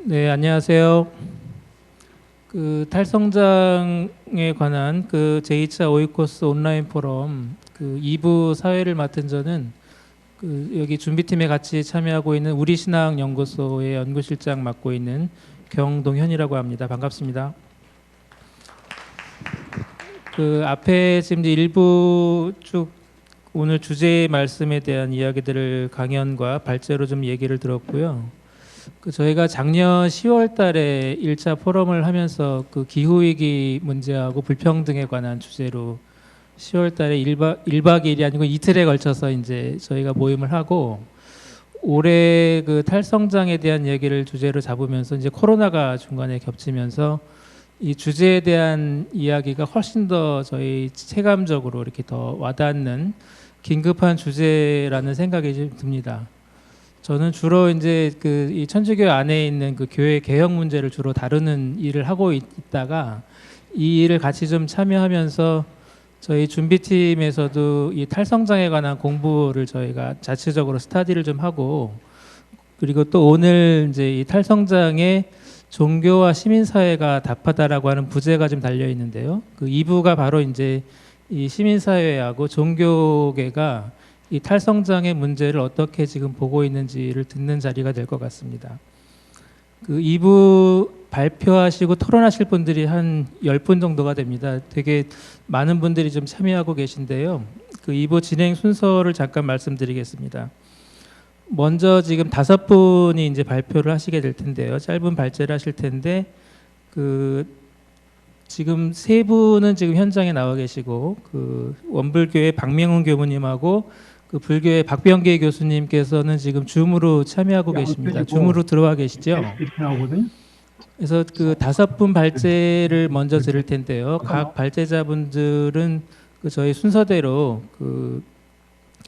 네, 안녕하세요. 탈성장에 관한 제2차 오이코스 온라인 포럼 2부 사회를 맡은 저는 여기 준비팀에 같이 참여하고 있는 우리신앙연구소의 연구실장 맡고 있는 경동현이라고 합니다. 반갑습니다. 앞에 지금 이제 일부 쭉 오늘 주제 말씀에 대한 이야기들을 강연과 발제로 좀 얘기를 들었고요. 저희가 작년 10월 달에 1차 포럼을 하면서 기후위기 문제하고 불평등에 관한 주제로 10월 달에 1박 2일이 아니고 이틀에 걸쳐서 이제 저희가 모임을 하고, 올해 탈성장에 대한 얘기를 주제로 잡으면서 이제 코로나가 중간에 겹치면서 이 주제에 대한 이야기가 훨씬 더 저희 체감적으로 이렇게 더 와닿는 긴급한 주제라는 생각이 좀 듭니다. 저는 주로 이제 이 천주교 안에 있는 교회 개혁 문제를 주로 다루는 일을 하고 있다가 이 일을 같이 좀 참여하면서 저희 준비팀에서도 이 탈성장에 관한 공부를 저희가 자체적으로 스터디를 좀 하고, 그리고 또 오늘 이제 이 탈성장에 종교와 시민사회가 답하다라고 하는 부제가 좀 달려 있는데요. 2부가 바로 이제 이 시민사회하고 종교계가 이 탈성장의 문제를 어떻게 지금 보고 있는지를 듣는 자리가 될 것 같습니다. 2부 발표하시고 토론하실 분들이 한 10분 정도가 됩니다. 되게 많은 분들이 좀 참여하고 계신데요. 2부 진행 순서를 잠깐 말씀드리겠습니다. 먼저 지금 5분이 이제 발표를 하시게 될 텐데요. 짧은 발제를 하실 텐데, 지금 3분은 지금 현장에 나와 계시고, 원불교회 박명훈 교무님하고 불교의 박병계 교수님께서는 지금 줌으로 참여하고 계십니다. 줌으로 들어와 계시죠? 그래서 5분 발제를 먼저 들을 텐데요. 각 발제자분들은 저희 순서대로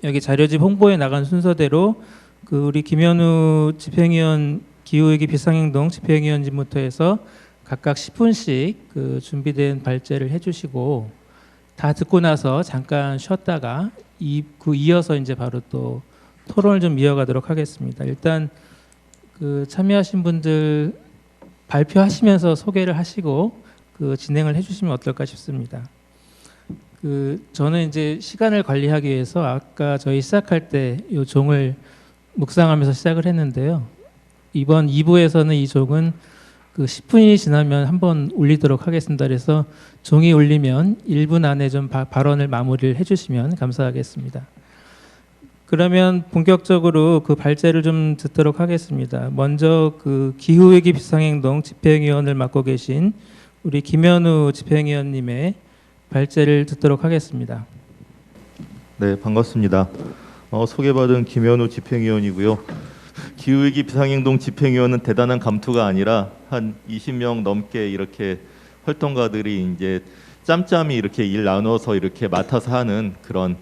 여기 자료집 홍보에 나간 순서대로 우리 김현우 집행위원 기후위기 비상행동 집행위원님부터 해서 각각 10분씩 준비된 발제를 해주시고, 다 듣고 나서 잠깐 쉬었다가 이어서 이제 바로 또 토론을 좀 이어가도록 하겠습니다. 일단 참여하신 분들 발표하시면서 소개를 하시고 진행을 해주시면 어떨까 싶습니다. 저는 이제 시간을 관리하기 위해서 아까 저희 시작할 때 이 종을 묵상하면서 시작을 했는데요. 이번 2부에서는 이 종은 10분이 지나면 한번 울리도록 하겠습니다. 그래서 종이 울리면 1분 안에 좀 발언을 마무리를 해주시면 감사하겠습니다. 그러면 본격적으로 발제를 좀 듣도록 하겠습니다. 먼저 기후위기 비상행동 집행위원을 맡고 계신 우리 김현우 집행위원님의 발제를 듣도록 하겠습니다. 네, 반갑습니다. 소개받은 김현우 집행위원이고요. 기후위기 비상행동 집행위원은 대단한 감투가 아니라 한 20명 넘게 이렇게 활동가들이 이제 짬짬이 이렇게 일 나눠서 이렇게 맡아서 하는 그런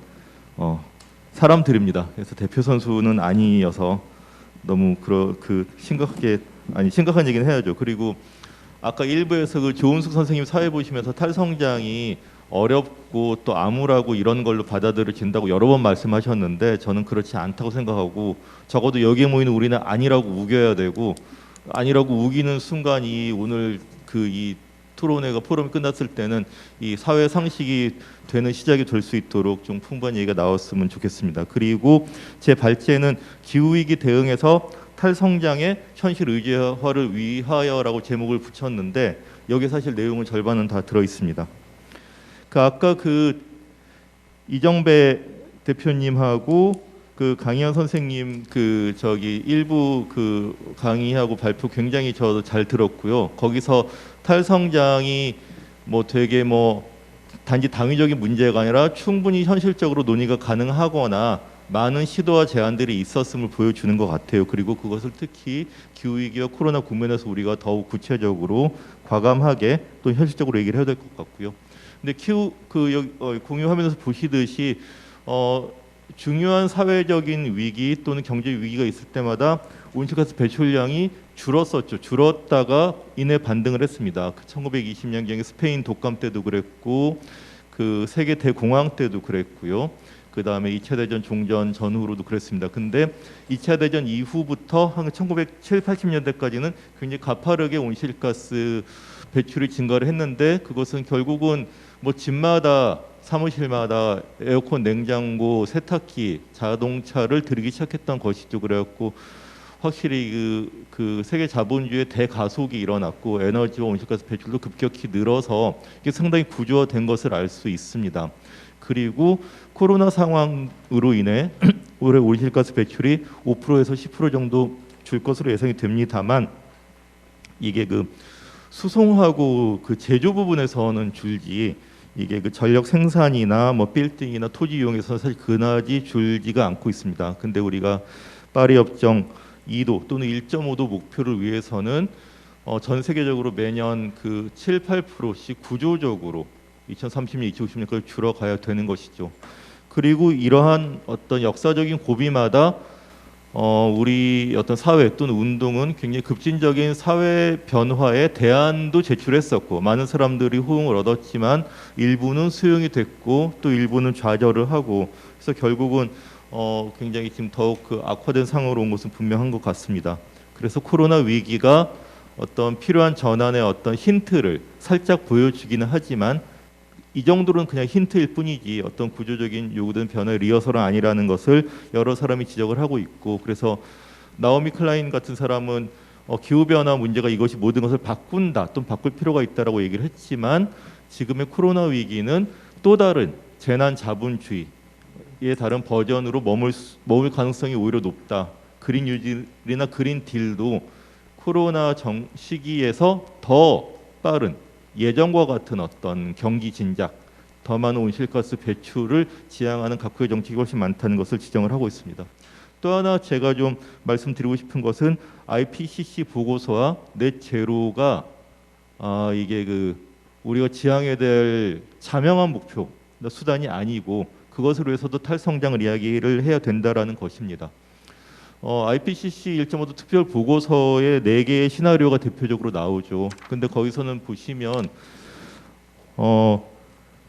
사람들입니다. 그래서 대표 선수는 아니어서 너무 심각한 얘기는 해야죠. 그리고 아까 1부에서 조은숙 선생님 사회 보시면서 탈성장이 어렵고 또 암울하고 이런 걸로 받아들여진다고 여러 번 말씀하셨는데, 저는 그렇지 않다고 생각하고, 적어도 여기에 모이는 우리는 아니라고 우겨야 되고, 아니라고 우기는 순간이 오늘 이 토론회가 포럼이 끝났을 때는 이 사회 상식이 되는 시작이 될 수 있도록 좀 풍부한 얘기가 나왔으면 좋겠습니다. 그리고 제 발제는 기후위기 대응에서 탈성장의 현실 의제화를 위하여라고 제목을 붙였는데, 여기 사실 내용은 절반은 다 들어 있습니다. 아까 이정배 대표님하고 강희연 선생님 일부 강의하고 발표 굉장히 저도 잘 들었고요. 거기서 탈성장이 되게 단지 당위적인 문제가 아니라 충분히 현실적으로 논의가 가능하거나 많은 시도와 제안들이 있었음을 보여주는 것 같아요. 그리고 그것을 특히 기후위기와 코로나 국면에서 우리가 더욱 구체적으로 과감하게 또 현실적으로 얘기를 해야 될 것 같고요. 근데 공유 화면에서 보시듯이 중요한 사회적인 위기 또는 경제 위기가 있을 때마다 온실가스 배출량이 줄었었죠. 줄었다가 이내 반등을 했습니다. 1920년경에 스페인 독감 때도 그랬고 세계 대공황 때도 그랬고요. 그다음에 2차 대전 종전 전후로도 그랬습니다. 근데 2차 대전 이후부터 한 1970, 80년대까지는 굉장히 가파르게 온실가스 배출이 증가를 했는데 그것은 결국은 뭐 집마다 사무실마다 에어컨, 냉장고, 세탁기, 자동차를 들이기 시작했던 것이죠. 그래갖고 확실히 그 세계 자본주의의 대가속이 일어났고 에너지와 온실가스 배출도 급격히 늘어서 이게 상당히 구조화된 것을 알 수 있습니다. 그리고 코로나 상황으로 인해 올해 온실가스 배출이 5%에서 10% 정도 줄 것으로 예상이 됩니다만 이게 그 수송하고 그 제조 부분에서는 줄지 이게 그 전력 생산이나 뭐 빌딩이나 토지 이용에서 사실 그다지 줄지가 않고 있습니다. 근데 우리가 파리 협정 2도 또는 1.5도 목표를 위해서는 전 세계적으로 매년 그 7, 8%씩 구조적으로 2030년, 2050년까지 줄어가야 되는 것이죠. 그리고 이러한 어떤 역사적인 고비마다 우리 어떤 사회 또는 운동은 굉장히 급진적인 사회 변화에 대안도 제출했었고 많은 사람들이 호응을 얻었지만 일부는 수용이 됐고 또 일부는 좌절을 하고 그래서 결국은 굉장히 지금 더욱 그 악화된 상황으로 온 것은 분명한 것 같습니다. 그래서 코로나 위기가 어떤 필요한 전환의 어떤 힌트를 살짝 보여주기는 하지만 이 정도는 그냥 힌트일 뿐이지 어떤 구조적인 요구된 변화의 리허설은 아니라는 것을 여러 사람이 지적을 하고 있고 그래서 나오미 클라인 같은 사람은 기후변화 문제가 이것이 모든 것을 바꾼다 또는 바꿀 필요가 있다라고 얘기를 했지만 지금의 코로나 위기는 또 다른 재난 자본주의의 다른 버전으로 머물 가능성이 오히려 높다. 그린 뉴딜이나 그린 딜도 코로나 시기에서 더 빠른 예전과 같은 어떤 경기 진작, 더 많은 온실가스 배출을 지향하는 각국의 정책이 훨씬 많다는 것을 지적을 하고 있습니다. 또 하나 제가 좀 말씀드리고 싶은 것은 IPCC 보고서와 넷 제로가 이게 그 우리가 지향해야 될 자명한 목표, 수단이 아니고 그것을 위해서도 탈성장을 이야기를 해야 된다라는 것입니다. IPCC 1.5도 특별 보고서에 4개의 시나리오가 대표적으로 나오죠. 근데 거기서는 보시면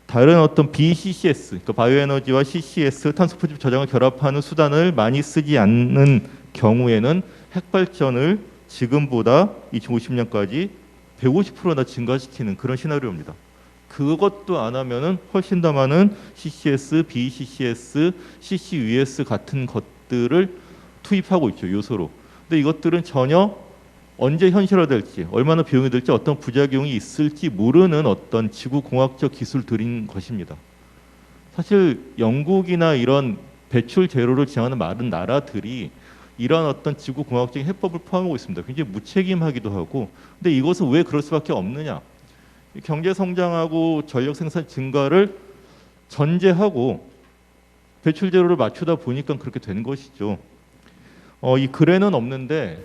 다른 어떤 BCCS, 그러니까 바이오에너지와 CCS, 탄소 포집 저장을 결합하는 수단을 많이 쓰지 않는 경우에는 핵발전을 지금보다 2050년까지 150%나 증가시키는 그런 시나리오입니다. 그것도 안 하면은 훨씬 더 많은 CCS, BCCS, CCUS 같은 것들을 투입하고 있죠, 요소로. 근데 이것들은 전혀 언제 현실화될지, 얼마나 비용이 들지, 어떤 부작용이 있을지 모르는 어떤 지구공학적 기술들인 것입니다. 사실 영국이나 이런 배출 제로를 지향하는 많은 나라들이 이런 어떤 지구공학적인 해법을 포함하고 있습니다. 굉장히 무책임하기도 하고, 근데 이것은 왜 그럴 수밖에 없느냐? 경제 성장하고 전력 생산 증가를 전제하고 배출 제로를 맞추다 보니까 그렇게 된 것이죠. 이 글에는 없는데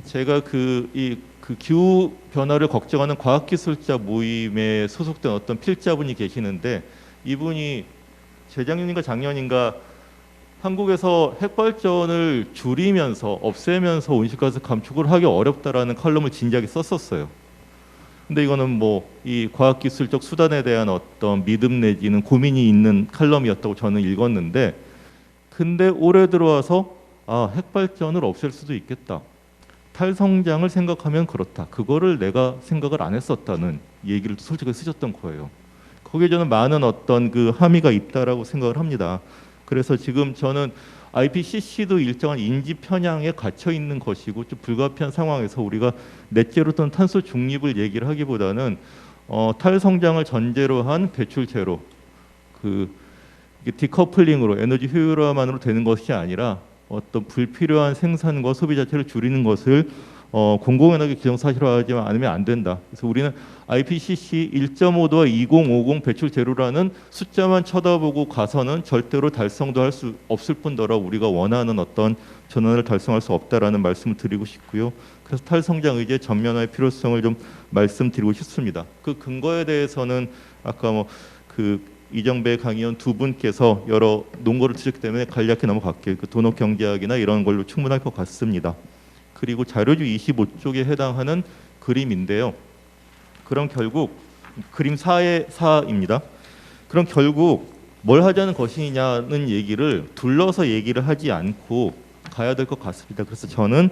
제가 그 기후 변화를 걱정하는 과학기술자 모임에 소속된 어떤 필자분이 계시는데 이분이 재작년인가 작년인가 한국에서 핵발전을 줄이면서 없애면서 온실가스 감축을 하기 어렵다라는 칼럼을 진지하게 썼었어요. 근데 이거는 뭐 이 과학기술적 수단에 대한 어떤 믿음 내지는 고민이 있는 칼럼이었다고 저는 읽었는데 근데 올해 들어와서 핵발전을 없앨 수도 있겠다. 탈성장을 생각하면 그렇다. 그거를 내가 생각을 안 했었다는 얘기를 솔직히 쓰셨던 거예요. 거기에 저는 많은 어떤 그 함의가 있다라고 생각을 합니다. 그래서 지금 저는 IPCC도 일정한 인지 편향에 갇혀 있는 것이고 좀 불가피한 상황에서 우리가 넷제로 또는 탄소 중립을 얘기를 하기보다는 탈성장을 전제로 한 배출 제로, 디커플링으로 에너지 효율화만으로 되는 것이 아니라 어떤 불필요한 생산과 소비 자체를 줄이는 것을 공공연하게 기정사실화하지 않으면 안 된다. 그래서 우리는 IPCC 1.5도와 2050 배출 제로라는 숫자만 쳐다보고 가서는 절대로 달성도 할 수 없을 뿐더러 우리가 원하는 어떤 전환을 달성할 수 없다라는 말씀을 드리고 싶고요. 그래서 탈성장 의제 전면화의 필요성을 좀 말씀드리고 싶습니다. 그 근거에 대해서는 아까 이정배 강의원 두 분께서 여러 논거를 주셨기 때문에 간략히 넘어갈게요. 도덕 경제학이나 이런 걸로 충분할 것 같습니다. 그리고 자료주 25쪽에 해당하는 그림인데요. 그럼 결국 그림 4의 4입니다. 그럼 결국 뭘 하자는 것이냐는 얘기를 둘러서 얘기를 하지 않고 가야 될 것 같습니다. 그래서 저는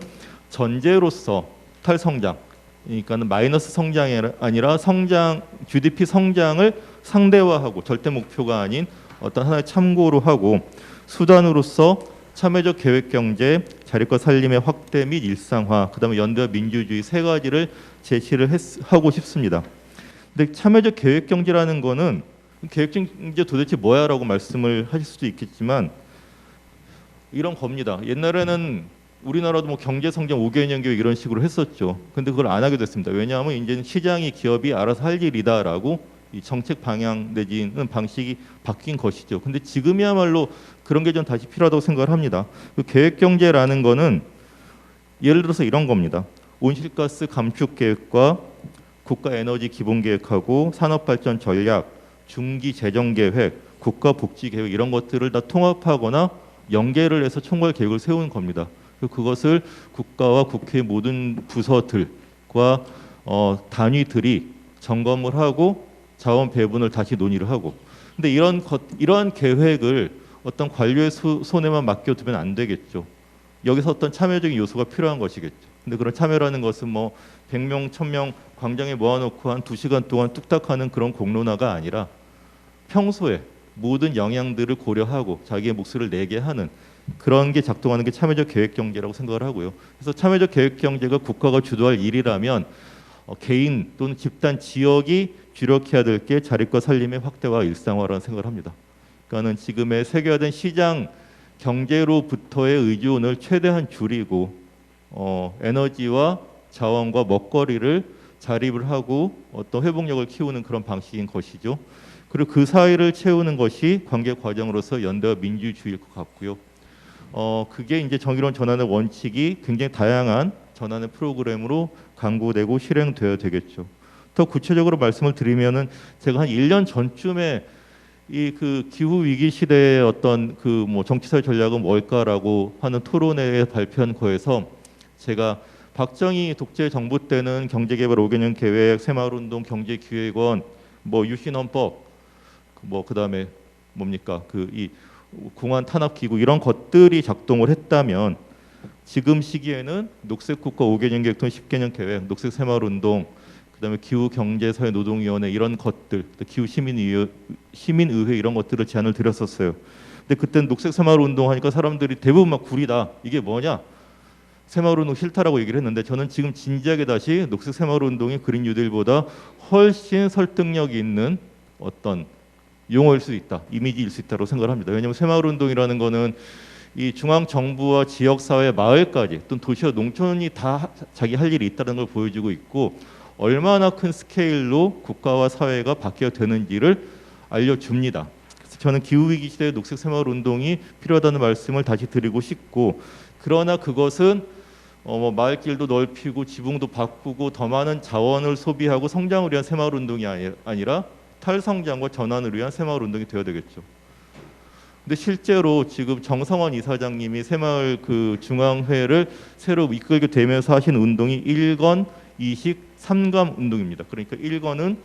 전제로서 탈성장, 그러니까는 마이너스 성장이 아니라 성장, GDP 성장을 상대화하고 절대 목표가 아닌 어떤 하나의 참고로 하고, 수단으로서 참여적 계획 경제, 자립과 살림의 확대 및 일상화, 그다음에 연대와 민주주의 세 가지를 제시를 하고 싶습니다. 근데 참여적 계획 경제라는 거는 계획 경제 도대체 뭐야라고 말씀을 하실 수도 있겠지만 이런 겁니다. 옛날에는 우리나라도 뭐 경제 성장 5개년 계획 이런 식으로 했었죠. 근데 그걸 안 하게 됐습니다. 왜냐하면 이제는 시장이 기업이 알아서 할 일이다라고 이 정책 방향 내지는 방식이 바뀐 것이죠. 근데 지금이야말로 그런 게 좀 다시 필요하다고 생각을 합니다. 그 계획 경제라는 거는 예를 들어서 이런 겁니다. 온실가스 감축 계획과 국가 에너지 기본 계획하고 산업 발전 전략, 중기 재정 계획, 국가 복지 계획 이런 것들을 다 통합하거나 연계를 해서 총괄 계획을 세우는 겁니다. 그것을 국가와 국회 모든 부서들과 단위들이 점검을 하고 자원 배분을 다시 논의를 하고. 근데 이러한 계획을 어떤 관료의 손에만 맡겨두면 안 되겠죠. 여기서 어떤 참여적인 요소가 필요한 것이겠죠. 근데 그런 참여라는 것은 뭐 100명, 1000명 광장에 모아놓고 한 2시간 동안 뚝딱하는 그런 공론화가 아니라 평소에 모든 영향들을 고려하고 자기의 목소리를 내게 하는 그런 게 작동하는 게 참여적 계획 경제라고 생각을 하고요. 그래서 참여적 계획 경제가 국가가 주도할 일이라면 개인 또는 집단 지역이 주력해야 될 게 자립과 살림의 확대와 일상화라는 생각을 합니다. 그러니까는 지금의 세계화된 시장 경제로부터의 의존을 최대한 줄이고 에너지와 자원과 먹거리를 자립을 하고 어떤 회복력을 키우는 그런 방식인 것이죠. 그리고 그 사이를 채우는 것이 관계 과정으로서 연대와 민주주의일 것 같고요. 그게 이제 정의로운 전환의 원칙이 굉장히 다양한 전환의 프로그램으로 강구되고 실행되어야 되겠죠. 더 구체적으로 말씀을 드리면은 제가 한 1년 전쯤에 이 그 기후 위기 시대의 어떤 그 뭐 정치사회 전략은 뭘까라고 하는 토론회에 발표한 거에서 제가 박정희 독재 정부 때는 경제개발 5개년 계획, 새마을운동, 경제기획원, 뭐 유신헌법, 뭐 그다음에 뭡니까 그 이 공안 탄압기구 이런 것들이 작동을 했다면 지금 시기에는 녹색국가 5개년 계획 또는 10개년 계획, 녹색 새마을운동, 그다음에 기후 경제 사회 노동위원회 이런 것들, 기후 시민의회 이런 것들을 제안을 드렸었어요. 근데 그때는 녹색 새마을운동 하니까 사람들이 대부분 막 구리다. 이게 뭐냐? 새마을운동 싫다라고 얘기를 했는데 저는 지금 진지하게 다시 녹색 새마을운동이 그린 뉴딜보다 훨씬 설득력 있는 어떤 용어일 수 있다, 이미지일 수 있다고 생각을 합니다. 왜냐하면 새마을운동이라는 거는 이 중앙 정부와 지역 사회, 마을까지 또는 도시와 농촌이 다 자기 할 일이 있다는 걸 보여주고 있고 얼마나 큰 스케일로 국가와 사회가 바뀌어야 되는지를 알려줍니다. 그래서 저는 기후위기 시대의 녹색 새마을운동이 필요하다는 말씀을 다시 드리고 싶고, 그러나 그것은 뭐 마을길도 넓히고 지붕도 바꾸고 더 많은 자원을 소비하고 성장을 위한 새마을운동이 아니라 탈성장과 전환을 위한 새마을운동이 되어야 되겠죠. 근데 실제로 지금 정성원 이사장님이 새마을 그 중앙회를 새로 이끌게 되면서 하신 운동이 1건, 2식, 3감 운동입니다. 그러니까 1건은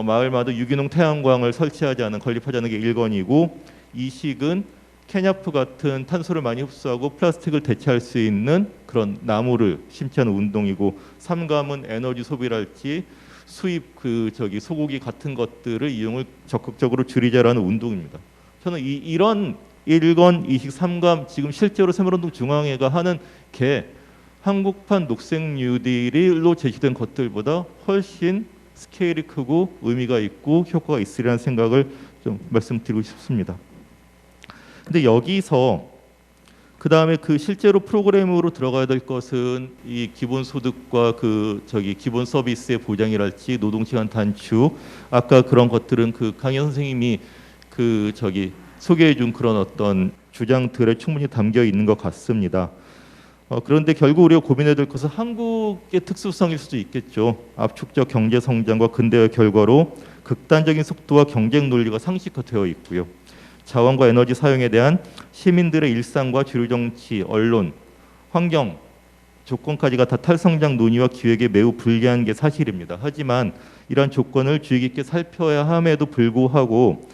마을마다 유기농 태양광을 설치하지 않은 건립하지 않은 게 1건이고, 2식은 케냐프 같은 탄소를 많이 흡수하고 플라스틱을 대체할 수 있는 그런 나무를 심지 하는 운동이고, 3감은 에너지 소비랄지 수입 소고기 같은 것들을 이용을 적극적으로 줄이자라는 운동입니다. 저는 이런 1건, 2식, 3감 지금 실제로 새마을운동 중앙회가 하는 게 한국판 녹색 뉴딜로 제시된 것들보다 훨씬 스케일이 크고 의미가 있고 효과가 있으리라는 생각을 좀 말씀드리고 싶습니다. 근데 여기서 그 다음에 그 실제로 프로그램으로 들어가야 될 것은 이 기본소득과 기본 서비스의 보장이랄지 노동시간 단축, 아까 그런 것들은 그 강연 선생님이 소개해준 그런 어떤 주장들에 충분히 담겨 있는 것 같습니다. 그런데 결국 우리가 고민해야 될 것은 한국의 특수성일 수도 있겠죠. 압축적 경제 성장과 근대화의 결과로 극단적인 속도와 경쟁 논리가 상식화되어 있고요. 자원과 에너지 사용에 대한 시민들의 일상과 주류 정치, 언론, 환경 조건까지가 다 탈성장 논의와 기획에 매우 불리한 게 사실입니다. 하지만 이러한 조건을 주의 깊게 살펴야 함에도 불구하고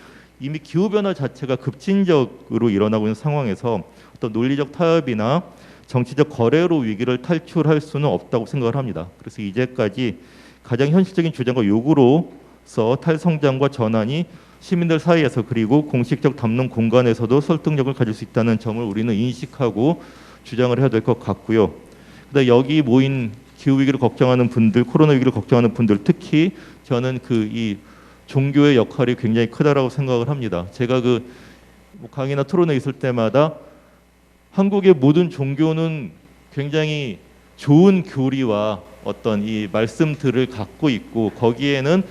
이미 기후 변화 자체가 급진적으로 일어나고 있는 상황에서 어떤 논리적 타협이나 정치적 거래로 위기를 탈출할 수는 없다고 생각을 합니다. 그래서 이제까지 가장 현실적인 주장과 요구로서 탈성장과 전환이 시민들 사이에서 그리고 공식적 담론 공간에서도 설득력을 가질 수 있다는 점을 우리는 인식하고 주장을 해야 될 것 같고요. 근데 여기 모인 기후 위기를 걱정하는 분들, 코로나 위기를 걱정하는 분들, 특히 저는 이 종교의 역할이 굉장히 크다라고 생각을 합니다. 제가 강의나 토론에 있을 때마다 한국의 모든 종교는 굉장히 좋은 교리와 어떤 이 말씀들을 갖고 있고 거기에는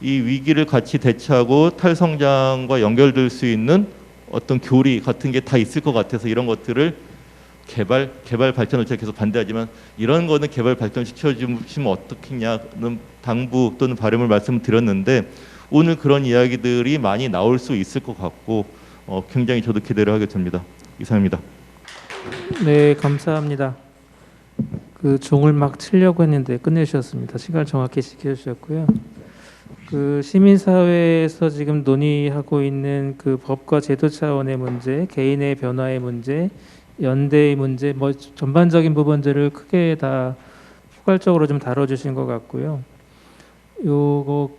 이 위기를 같이 대처하고 탈성장과 연결될 수 있는 어떤 교리 같은 게 다 있을 것 같아서 이런 것들을 개발 발전을 제가 계속 반대하지만 이런 거는 개발 발전 시켜주시면 어떻겠냐는 당부 또는 바람을 말씀드렸는데 오늘 그런 이야기들이 많이 나올 수 있을 것 같고 굉장히 저도 기대를 하게 됩니다. 이상입니다. 네, 감사합니다. 종을 막 치려고 했는데 끝내주셨습니다. 시간을 정확히 지켜주셨고요. 시민사회에서 지금 논의하고 있는 법과 제도 차원의 문제, 개인의 변화의 문제, 연대의 문제, 전반적인 부분들을 크게 다 포괄적으로 좀 다뤄주신 것 같고요. 요거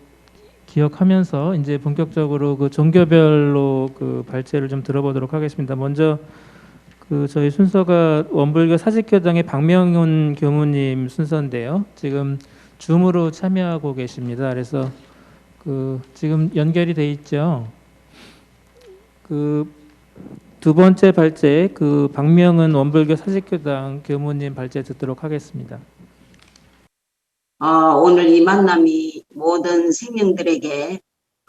기억하면서 이제 본격적으로 종교별로 발제를 좀 들어보도록 하겠습니다. 먼저 저희 순서가 원불교 사직교당의 박명훈 교무님 순서인데요. 지금 줌으로 참여하고 계십니다. 그래서 지금 연결이 돼 있죠. 두 번째 발제 박명훈 원불교 사직교당 교무님 발제 듣도록 하겠습니다. 오늘 이 만남이 모든 생명들에게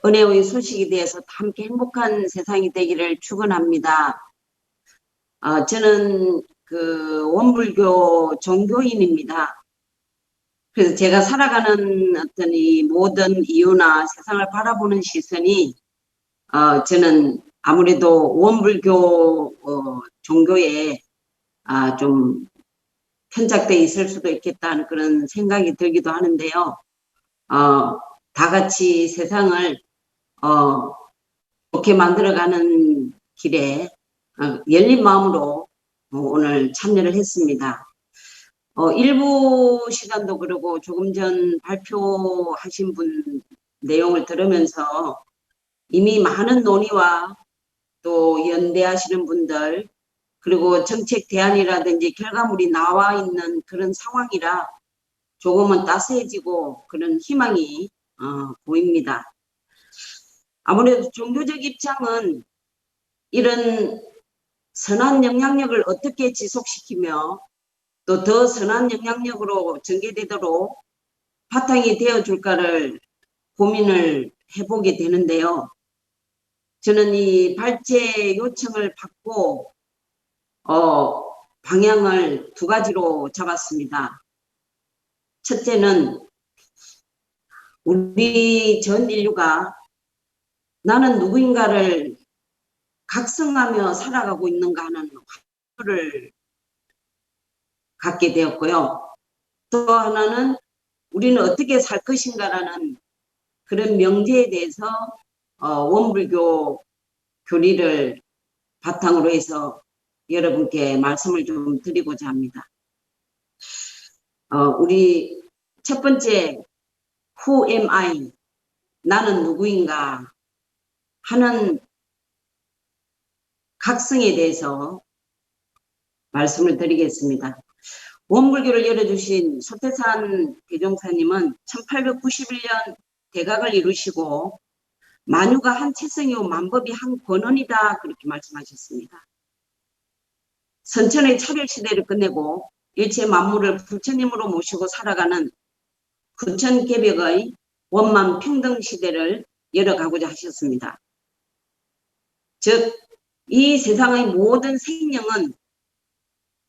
은혜의 소식이 되어서 함께 행복한 세상이 되기를 축원합니다. 저는 원불교 종교인입니다. 그래서 제가 살아가는 어떤 이 모든 이유나 세상을 바라보는 시선이 저는 아무래도 원불교 종교에 좀 편착돼 있을 수도 있겠다는 그런 생각이 들기도 하는데요. 다 같이 세상을 좋게 만들어가는 길에 열린 마음으로 오늘 참여를 했습니다. 일부 시간도 그러고 조금 전 발표하신 분 내용을 들으면서 이미 많은 논의와 또 연대하시는 분들 그리고 정책 대안이라든지 결과물이 나와 있는 그런 상황이라 조금은 따스해지고 그런 희망이 보입니다. 아무래도 종교적 입장은 이런 선한 영향력을 어떻게 지속시키며 또 더 선한 영향력으로 전개되도록 바탕이 되어줄까를 고민을 해보게 되는데요. 저는 이 발제 요청을 받고 방향을 두 가지로 잡았습니다. 첫째는 우리 전 인류가 나는 누구인가를 각성하며 살아가고 있는가 하는 화두를 갖게 되었고요. 또 하나는 우리는 어떻게 살 것인가라는 그런 명제에 대해서 원불교 교리를 바탕으로 해서 여러분께 말씀을 좀 드리고자 합니다. 우리 첫 번째 Who am I? 나는 누구인가 하는 각성에 대해서 말씀을 드리겠습니다. 원불교를 열어주신 소태산 대종사님은 1891년 대각을 이루시고 만유가 한 체성이요 만법이 한 권원이다 그렇게 말씀하셨습니다. 선천의 차별시대를 끝내고 일체 만물을 부처님으로 모시고 살아가는 구천개벽의 원만 평등시대를 열어가고자 하셨습니다. 즉, 이 세상의 모든 생명은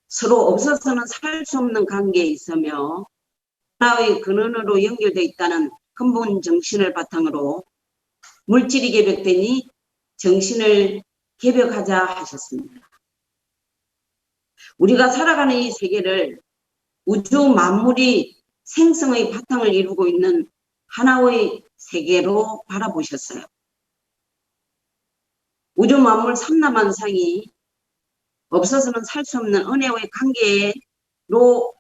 서로 없어서는 살 수 없는 관계에 있으며 하나의 근원으로 연결되어 있다는 근본 정신을 바탕으로 물질이 개벽되니 정신을 개벽하자 하셨습니다. 우리가 살아가는 이 세계를 우주 만물이 생성의 바탕을 이루고 있는 하나의 세계로 바라보셨어요. 우주 만물 삼라만상이 없어서는 살 수 없는 은혜의 관계로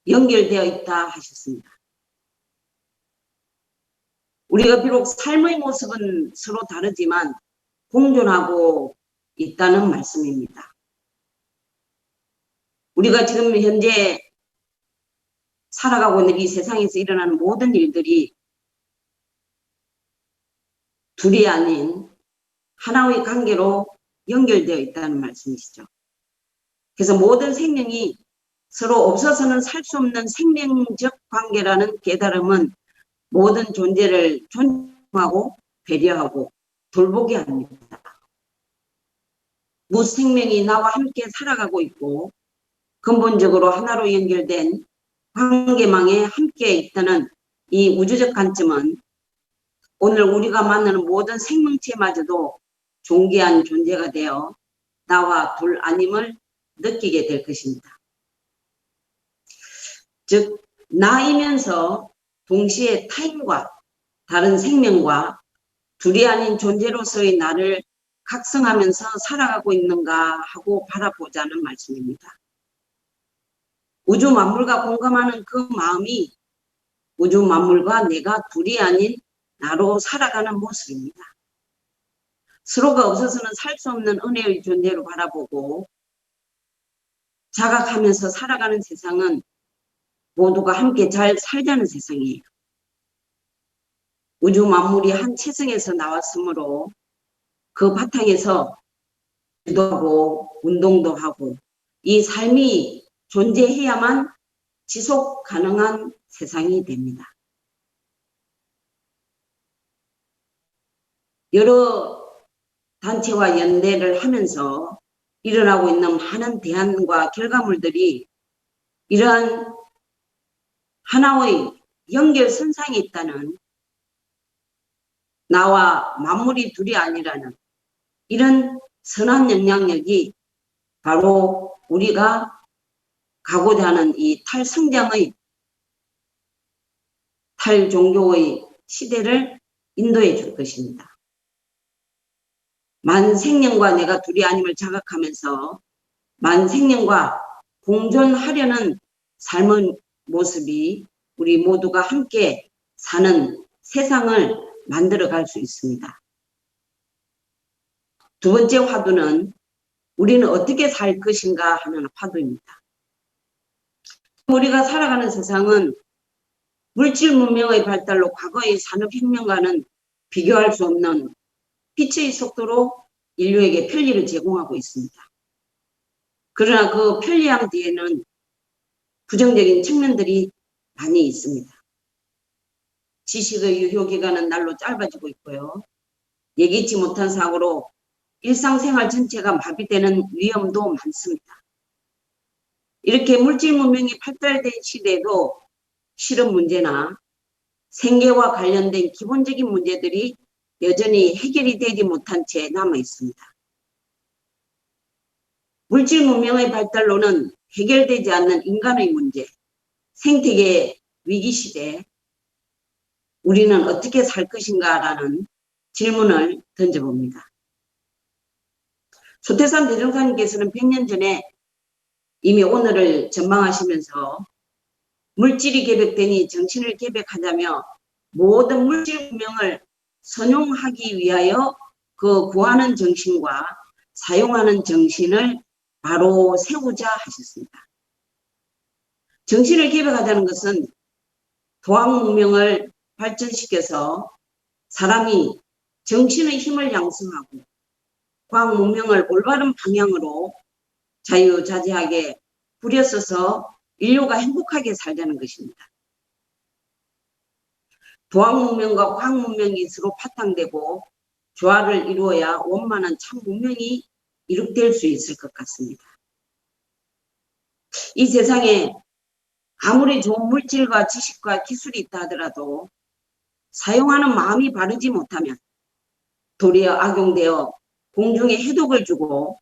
연결되어 있다 하셨습니다. 우리가 비록 삶의 모습은 서로 다르지만 공존하고 있다는 말씀입니다. 우리가 지금 현재 살아가고 있는 이 세상에서 일어나는 모든 일들이 둘이 아닌 하나의 관계로 연결되어 있다는 말씀이시죠. 그래서 모든 생명이 서로 없어서는 살 수 없는 생명적 관계라는 깨달음은 모든 존재를 존중하고 배려하고 돌보게 합니다. 무생명이 나와 함께 살아가고 있고 근본적으로 하나로 연결된 관계망에 함께 있다는 이 우주적 관점은 오늘 우리가 만나는 모든 생명체마저도 존귀한 존재가 되어 나와 둘 아님을 느끼게 될 것입니다. 즉 나이면서 동시에 타인과 다른 생명과 둘이 아닌 존재로서의 나를 각성하면서 살아가고 있는가 하고 바라보자는 말씀입니다. 우주 만물과 공감하는 그 마음이 우주 만물과 내가 둘이 아닌 나로 살아가는 모습입니다. 서로가 없어서는 살 수 없는 은혜의 존재로 바라보고 자각하면서 살아가는 세상은 모두가 함께 잘 살자는 세상이에요. 우주 만물이 한 체성에서 나왔으므로 그 바탕에서 기도하고 운동도 하고 이 삶이 존재해야만 지속 가능한 세상이 됩니다. 여러 단체와 연대를 하면서 일어나고 있는 많은 대안과 결과물들이 이러한 하나의 연결선상에 있다는 나와 만물이 둘이 아니라는 이런 선한 영향력이 바로 우리가 가고자 하는 이 탈성장의 탈종교의 시대를 인도해 줄 것입니다. 만생명과 내가 둘이 아님을 자각하면서 만생명과 공존하려는 삶의 모습이 우리 모두가 함께 사는 세상을 만들어 갈 수 있습니다. 두 번째 화두는 우리는 어떻게 살 것인가 하는 화두입니다. 우리가 살아가는 세상은 물질 문명의 발달로 과거의 산업혁명과는 비교할 수 없는 빛의 속도로 인류에게 편리를 제공하고 있습니다. 그러나 그 편리함 뒤에는 부정적인 측면들이 많이 있습니다. 지식의 유효기간은 날로 짧아지고 있고요. 예기치 못한 사고로 일상생활 전체가 마비되는 위험도 많습니다. 이렇게 물질 문명이 발달된 시대에도 실업 문제나 생계와 관련된 기본적인 문제들이 여전히 해결이 되지 못한 채 남아 있습니다. 물질 문명의 발달로는 해결되지 않는 인간의 문제, 생태계 위기 시대에 우리는 어떻게 살 것인가라는 질문을 던져봅니다. 소태산 대종사님께서는 100년 전에 이미 오늘을 전망하시면서 물질이 계백되니 정신을 계백하자며 모든 물질 문명을 선용하기 위하여 그 구하는 정신과 사용하는 정신을 바로 세우자 하셨습니다. 정신을 계백하자는 것은 도학 문명을 발전시켜서 사람이 정신의 힘을 양성하고 과학 문명을 올바른 방향으로 자유자재하게 부려써서 인류가 행복하게 살자는 것입니다. 도학 문명과 과학 문명이 서로 파탕되고 조화를 이루어야 원만한 참 문명이 이룩될 수 있을 것 같습니다. 이 세상에 아무리 좋은 물질과 지식과 기술이 있다 하더라도 사용하는 마음이 바르지 못하면 도리어 악용되어 공중에 해독을 주고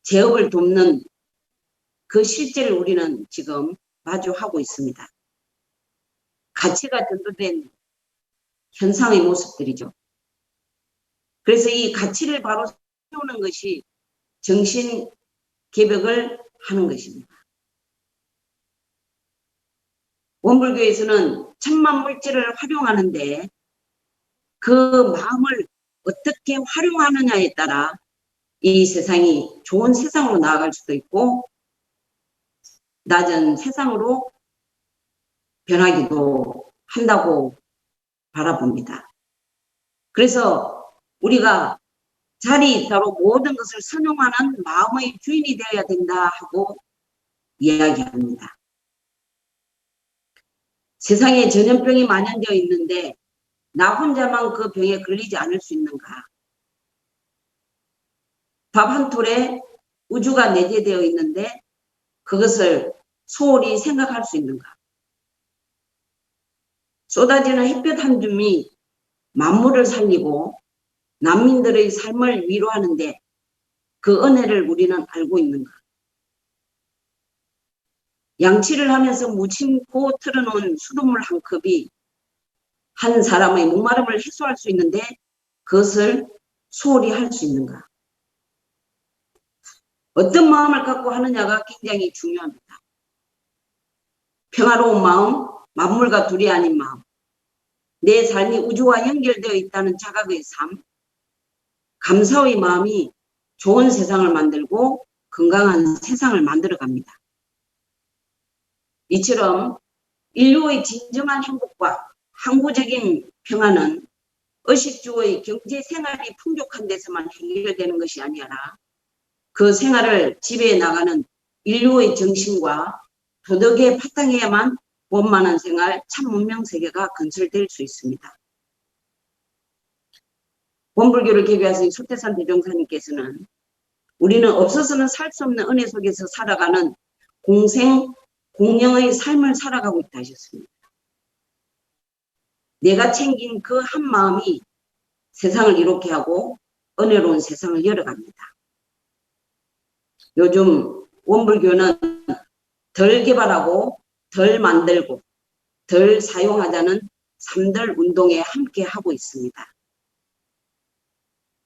제업을 돕는 그 실제를 우리는 지금 마주하고 있습니다. 가치가 전도된 현상의 모습들이죠. 그래서 이 가치를 바로 세우는 것이 정신 개벽을 하는 것입니다. 원불교에서는 천만 물질을 활용하는데 그 마음을 어떻게 활용하느냐에 따라 이 세상이 좋은 세상으로 나아갈 수도 있고 낮은 세상으로 변하기도 한다고 바라봅니다. 그래서 우리가 자리이따로 모든 것을 선용하는 마음의 주인이 되어야 된다 하고 이야기합니다. 세상에 전염병이 만연되어 있는데 나 혼자만 그 병에 걸리지 않을 수 있는가? 밥 한 톨에 우주가 내재되어 있는데 그것을 소홀히 생각할 수 있는가? 쏟아지는 햇볕 한 줌이 만물을 살리고 난민들의 삶을 위로하는데 그 은혜를 우리는 알고 있는가? 양치를 하면서 무심코 틀어놓은 수돗물 한 컵이 한 사람의 목마름을 해소할 수 있는데 그것을 소홀히 할 수 있는가? 어떤 마음을 갖고 하느냐가 굉장히 중요합니다. 평화로운 마음, 만물과 둘이 아닌 마음, 내 삶이 우주와 연결되어 있다는 자각의 삶, 감사의 마음이 좋은 세상을 만들고 건강한 세상을 만들어갑니다. 이처럼 인류의 진정한 행복과 항구적인 평화는 의식주의 경제 생활이 풍족한 데서만 해결되는 것이 아니라 그 생활을 지배해 나가는 인류의 정신과 도덕에 바탕해야만 원만한 생활, 참 문명 세계가 건설될 수 있습니다. 원불교를 개교하신 소태산 대종사님께서는 우리는 없어서는 살 수 없는 은혜 속에서 살아가는 공생, 공영의 삶을 살아가고 있다 하셨습니다. 내가 챙긴 그 한 마음이 세상을 이롭게 하고 은혜로운 세상을 열어갑니다. 요즘 원불교는 덜 개발하고 덜 만들고 덜 사용하자는 3들 운동에 함께 하고 있습니다.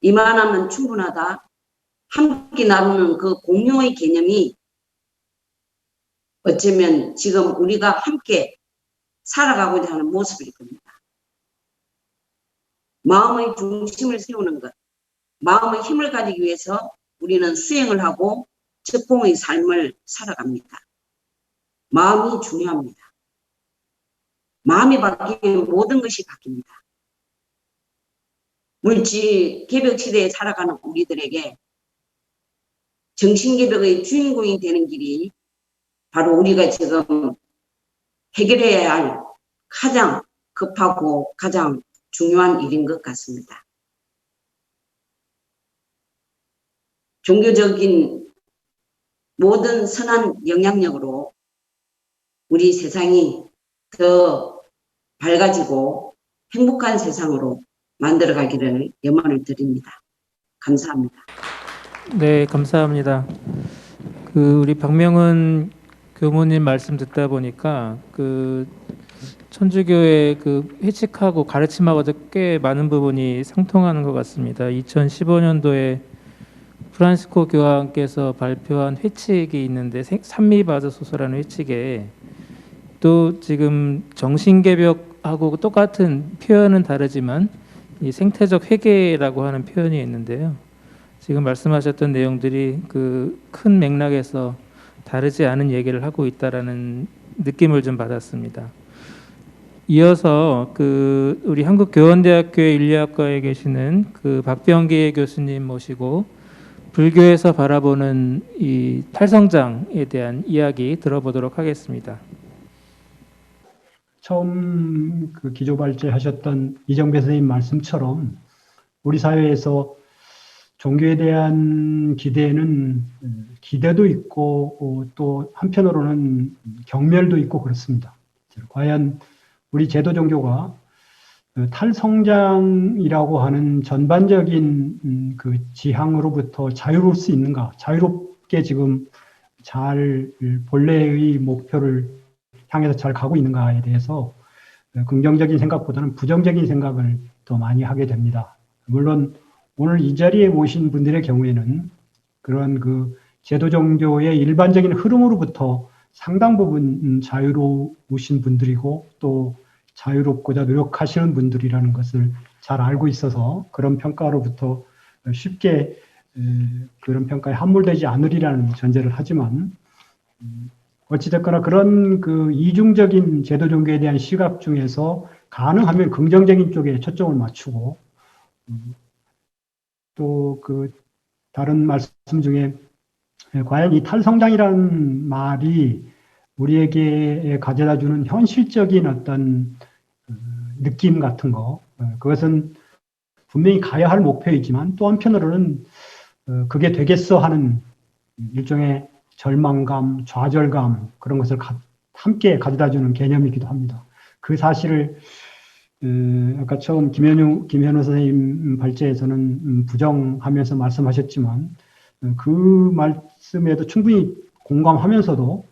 이만하면 충분하다. 함께 나누는 그 공유의 개념이 어쩌면 지금 우리가 함께 살아가고자 하는 모습일 겁니다. 마음의 중심을 세우는 것, 마음의 힘을 가지기 위해서 우리는 수행을 하고 적봉의 삶을 살아갑니다. 마음이 중요합니다. 마음이 바뀌면 모든 것이 바뀝니다. 물질 개벽 시대에 살아가는 우리들에게 정신개벽의 주인공이 되는 길이 바로 우리가 지금 해결해야 할 가장 급하고 가장 중요한 일인 것 같습니다. 종교적인 모든 선한 영향력으로 우리 세상이 더 밝아지고 행복한 세상으로 만들어가기를 염원을 드립니다. 감사합니다. 네, 감사합니다. 우리 박명은 교무님 말씀 듣다 보니까 천주교의 회칙하고 가르침하고도 꽤 많은 부분이 상통하는 것 같습니다. 2015년도에 프란시스코 교황께서 발표한 회칙이 있는데 산미바드 소서라는 회칙에 또 지금 정신개벽하고 똑같은 표현은 다르지만 이 생태적 회개라고 하는 표현이 있는데요. 지금 말씀하셨던 내용들이 큰 맥락에서 다르지 않은 얘기를 하고 있다라는 느낌을 좀 받았습니다. 이어서 우리 한국교원대학교의 윤리학과에 계시는 박병기 교수님 모시고 불교에서 바라보는 이 탈성장에 대한 이야기 들어보도록 하겠습니다. 처음 기조발제하셨던 이정배 선생님 말씀처럼 우리 사회에서 종교에 대한 기대도 있고 또 한편으로는 경멸도 있고 그렇습니다. 과연 우리 제도 종교가 탈성장이라고 하는 전반적인 지향으로부터 자유로울 수 있는가? 자유롭게 지금 잘 본래의 목표를 향해서 잘 가고 있는가에 대해서 긍정적인 생각보다는 부정적인 생각을 더 많이 하게 됩니다. 물론 오늘 이 자리에 모신 분들의 경우에는 그런 그 제도 종교의 일반적인 흐름으로부터 상당 부분 자유로우신 분들이고 또 자유롭고자 노력하시는 분들이라는 것을 잘 알고 있어서 그런 평가로부터 쉽게 그런 평가에 함몰되지 않으리라는 전제를 하지만 어찌됐거나 그런 그 이중적인 제도 종교에 대한 시각 중에서 가능하면 긍정적인 쪽에 초점을 맞추고 또 그 다른 말씀 중에 과연 이 탈성장이라는 말이 우리에게 가져다 주는 현실적인 어떤 느낌 같은 거, 그것은 분명히 가야 할 목표이지만 또 한편으로는 그게 되겠어 하는 일종의 절망감, 좌절감 그런 것을 함께 가져다 주는 개념이기도 합니다. 그 사실을 아까 처음 김현우 선생님 발제에서는 부정하면서 말씀하셨지만 그 말씀에도 충분히 공감하면서도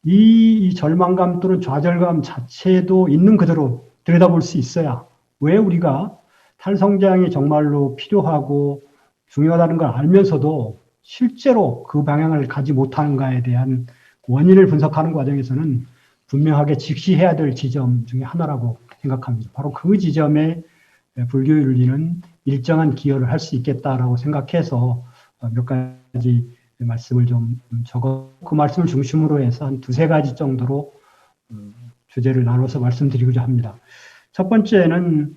이 절망감 또는 좌절감 자체도 있는 그대로 들여다볼 수 있어야 왜 우리가 탈성장이 정말로 필요하고 중요하다는 걸 알면서도 실제로 그 방향을 가지 못하는가에 대한 원인을 분석하는 과정에서는 분명하게 직시해야 될 지점 중에 하나라고 생각합니다. 바로 그 지점에 불교 윤리는 일정한 기여를 할 수 있겠다라고 생각해서 몇 가지 말씀을 좀 적어 그 말씀을 중심으로 해서 한 두세 가지 정도로 주제를 나눠서 말씀드리고자 합니다. 첫 번째는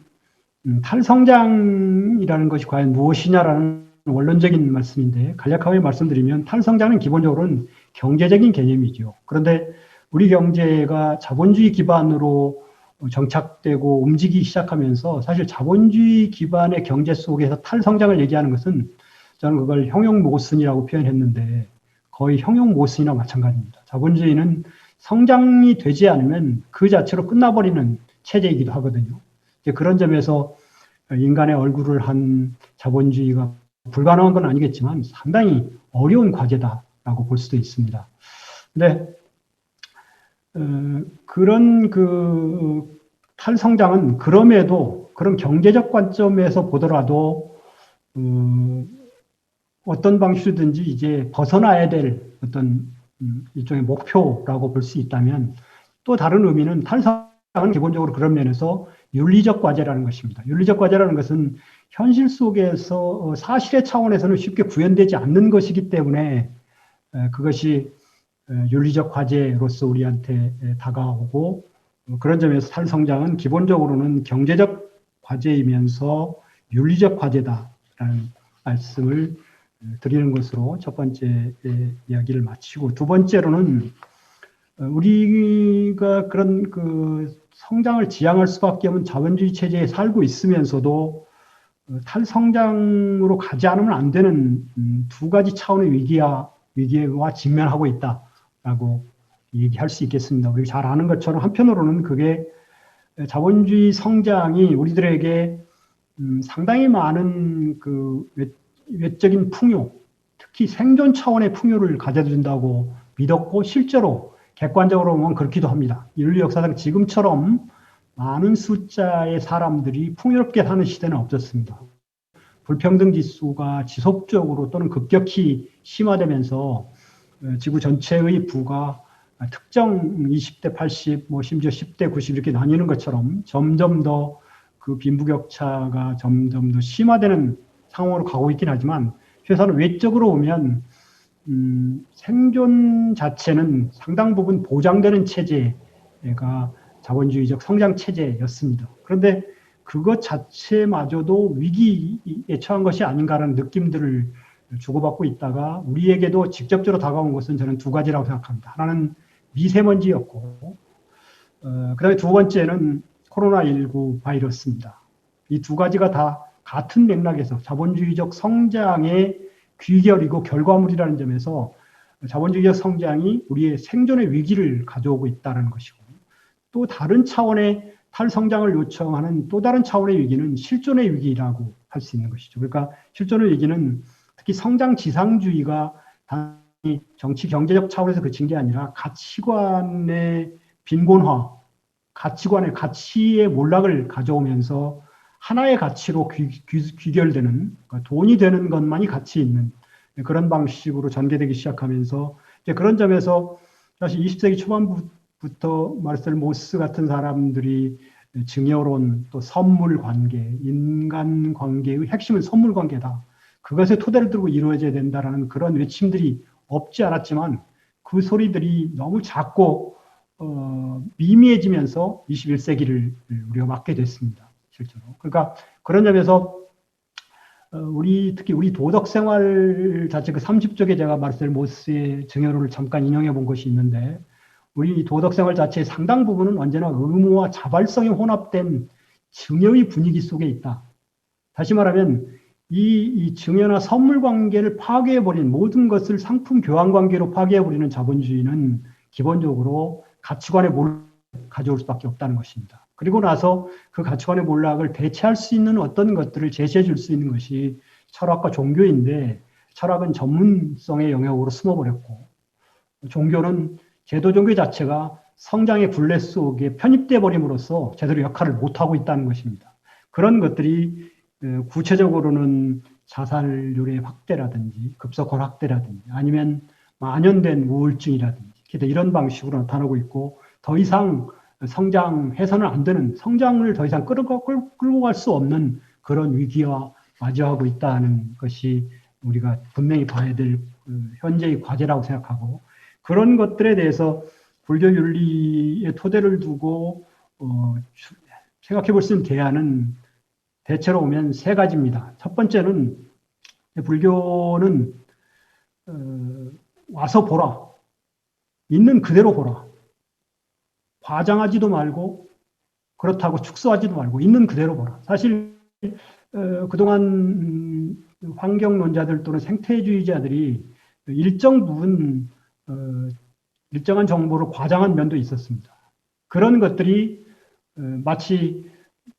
탈성장이라는 것이 과연 무엇이냐라는 원론적인 말씀인데 간략하게 말씀드리면 탈성장은 기본적으로는 경제적인 개념이죠. 그런데 우리 경제가 자본주의 기반으로 정착되고 움직이기 시작하면서 사실 자본주의 기반의 경제 속에서 탈성장을 얘기하는 것은 저는 그걸 형용모순이라고 표현했는데 거의 형용모순이나 마찬가지입니다. 자본주의는 성장이 되지 않으면 그 자체로 끝나버리는 체제이기도 하거든요. 이제 그런 점에서 인간의 얼굴을 한 자본주의가 불가능한 건 아니겠지만 상당히 어려운 과제다라고 볼 수도 있습니다. 근데 그런 그 탈성장은 그럼에도 그런 경제적 관점에서 보더라도 어떤 방식이든지 이제 벗어나야 될 어떤 일종의 목표라고 볼 수 있다면 또 다른 의미는 탈성장은 기본적으로 그런 면에서 윤리적 과제라는 것입니다. 윤리적 과제라는 것은 현실 속에서 사실의 차원에서는 쉽게 구현되지 않는 것이기 때문에 그것이 윤리적 과제로서 우리한테 다가오고 그런 점에서 탈성장은 기본적으로는 경제적 과제이면서 윤리적 과제다라는 말씀을 드리는 것으로 첫 번째 이야기를 마치고 두 번째로는 우리가 그런 그 성장을 지향할 수밖에 없는 자본주의 체제에 살고 있으면서도 탈성장으로 가지 않으면 안 되는 두 가지 차원의 위기와 직면하고 있다라고 얘기할 수 있겠습니다. 우리가 잘 아는 것처럼 한편으로는 그게 자본주의 성장이 우리들에게 상당히 많은 그 외적인 풍요, 특히 생존 차원의 풍요를 가져다 준다고 믿었고 실제로 객관적으로 보면 그렇기도 합니다. 인류 역사상 지금처럼 많은 숫자의 사람들이 풍요롭게 사는 시대는 없었습니다. 불평등 지수가 지속적으로 또는 급격히 심화되면서 지구 전체의 부가 특정 20대 80, 뭐 심지어 10대 90 이렇게 나뉘는 것처럼 점점 더 그 빈부격차가 점점 더 심화되는 상황으로 가고 있긴 하지만 최소한 외적으로 보면 생존 자체는 상당 부분 보장되는 체제가 자본주의적 성장 체제였습니다. 그런데 그것 자체마저도 위기에 처한 것이 아닌가라는 느낌들을 주고받고 있다가 우리에게도 직접적으로 다가온 것은 저는 두 가지라고 생각합니다. 하나는 미세먼지였고 그다음에 두 번째는 코로나19 바이러스입니다. 이 두 가지가 다 같은 맥락에서 자본주의적 성장의 귀결이고 결과물이라는 점에서 자본주의적 성장이 우리의 생존의 위기를 가져오고 있다는 것이고 또 다른 차원의 탈성장을 요청하는 또 다른 차원의 위기는 실존의 위기라고 할 수 있는 것이죠. 그러니까 실존의 위기는 특히 성장 지상주의가 단지 정치 경제적 차원에서 그친 게 아니라 가치관의 빈곤화, 가치의 몰락을 가져오면서 하나의 가치로 귀결되는, 그러니까 돈이 되는 것만이 가치 있는 그런 방식으로 전개되기 시작하면서 이제 그런 점에서 사실 20세기 초반부터 마르셀 모스 같은 사람들이 증여론, 또 선물 관계, 인간 관계의 핵심은 선물 관계다. 그것에 토대를 두고 이루어져야 된다라는 그런 외침들이 없지 않았지만 그 소리들이 너무 작고 미미해지면서 21세기를 우리가 맞게 됐습니다. 실제로. 그러니까 그런 점에서 특히 우리 도덕 생활 자체 그 30쪽에 제가 마르셀 모스의 증여론을 잠깐 인용해 본 것이 있는데 우리 도덕 생활 자체의 상당 부분은 언제나 의무와 자발성이 혼합된 증여의 분위기 속에 있다. 다시 말하면 이 증여나 선물 관계를 파괴해버린 모든 것을 상품 교환 관계로 파괴해버리는 자본주의는 기본적으로 가치관의 몰락을 가져올 수밖에 없다는 것입니다. 그리고 나서 그 가치관의 몰락을 대체할 수 있는 어떤 것들을 제시해 줄 수 있는 것이 철학과 종교인데 철학은 전문성의 영역으로 숨어버렸고 종교는 제도 종교 자체가 성장의 굴레 속에 편입돼 버림으로써 제대로 역할을 못하고 있다는 것입니다. 그런 것들이 구체적으로는 자살률의 확대라든지 급속한 확대라든지 아니면 만연된 우울증이라든지 이런 방식으로 나타나고 있고 더 이상 성장해서는 안 되는 성장을 더 이상 끌고 갈 수 없는 그런 위기와 마주하고 있다는 것이 우리가 분명히 봐야 될 현재의 과제라고 생각하고 그런 것들에 대해서 불교 윤리의 토대를 두고 생각해 볼 수 있는 대안은 대체로 보면 세 가지입니다. 첫 번째는 불교는 와서 보라. 있는 그대로 보라. 과장하지도 말고 그렇다고 축소하지도 말고 있는 그대로 보라. 사실 그동안 환경론자들 또는 생태주의자들이 일정 부분 일정한 정보를 과장한 면도 있었습니다. 그런 것들이 마치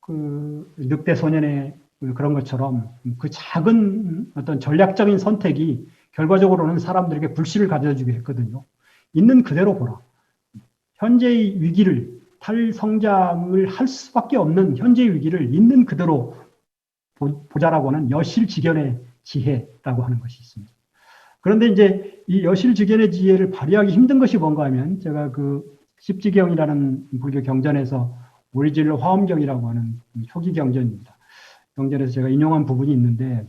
그 늑대 소년의 그런 것처럼 그 작은 어떤 전략적인 선택이 결과적으로는 사람들에게 불씨를 가져다 주게 했거든요. 있는 그대로 보라. 현재의 위기를 탈성장을 할 수밖에 없는 현재의 위기를 있는 그대로 보자라고 하는 여실직연의 지혜라고 하는 것이 있습니다. 그런데 이제 이 여실직연의 지혜를 발휘하기 힘든 것이 뭔가 하면 제가 그 십지경이라는 불교 경전에서 오리지널 화엄경이라고 하는 초기 경전입니다. 경전에서 제가 인용한 부분이 있는데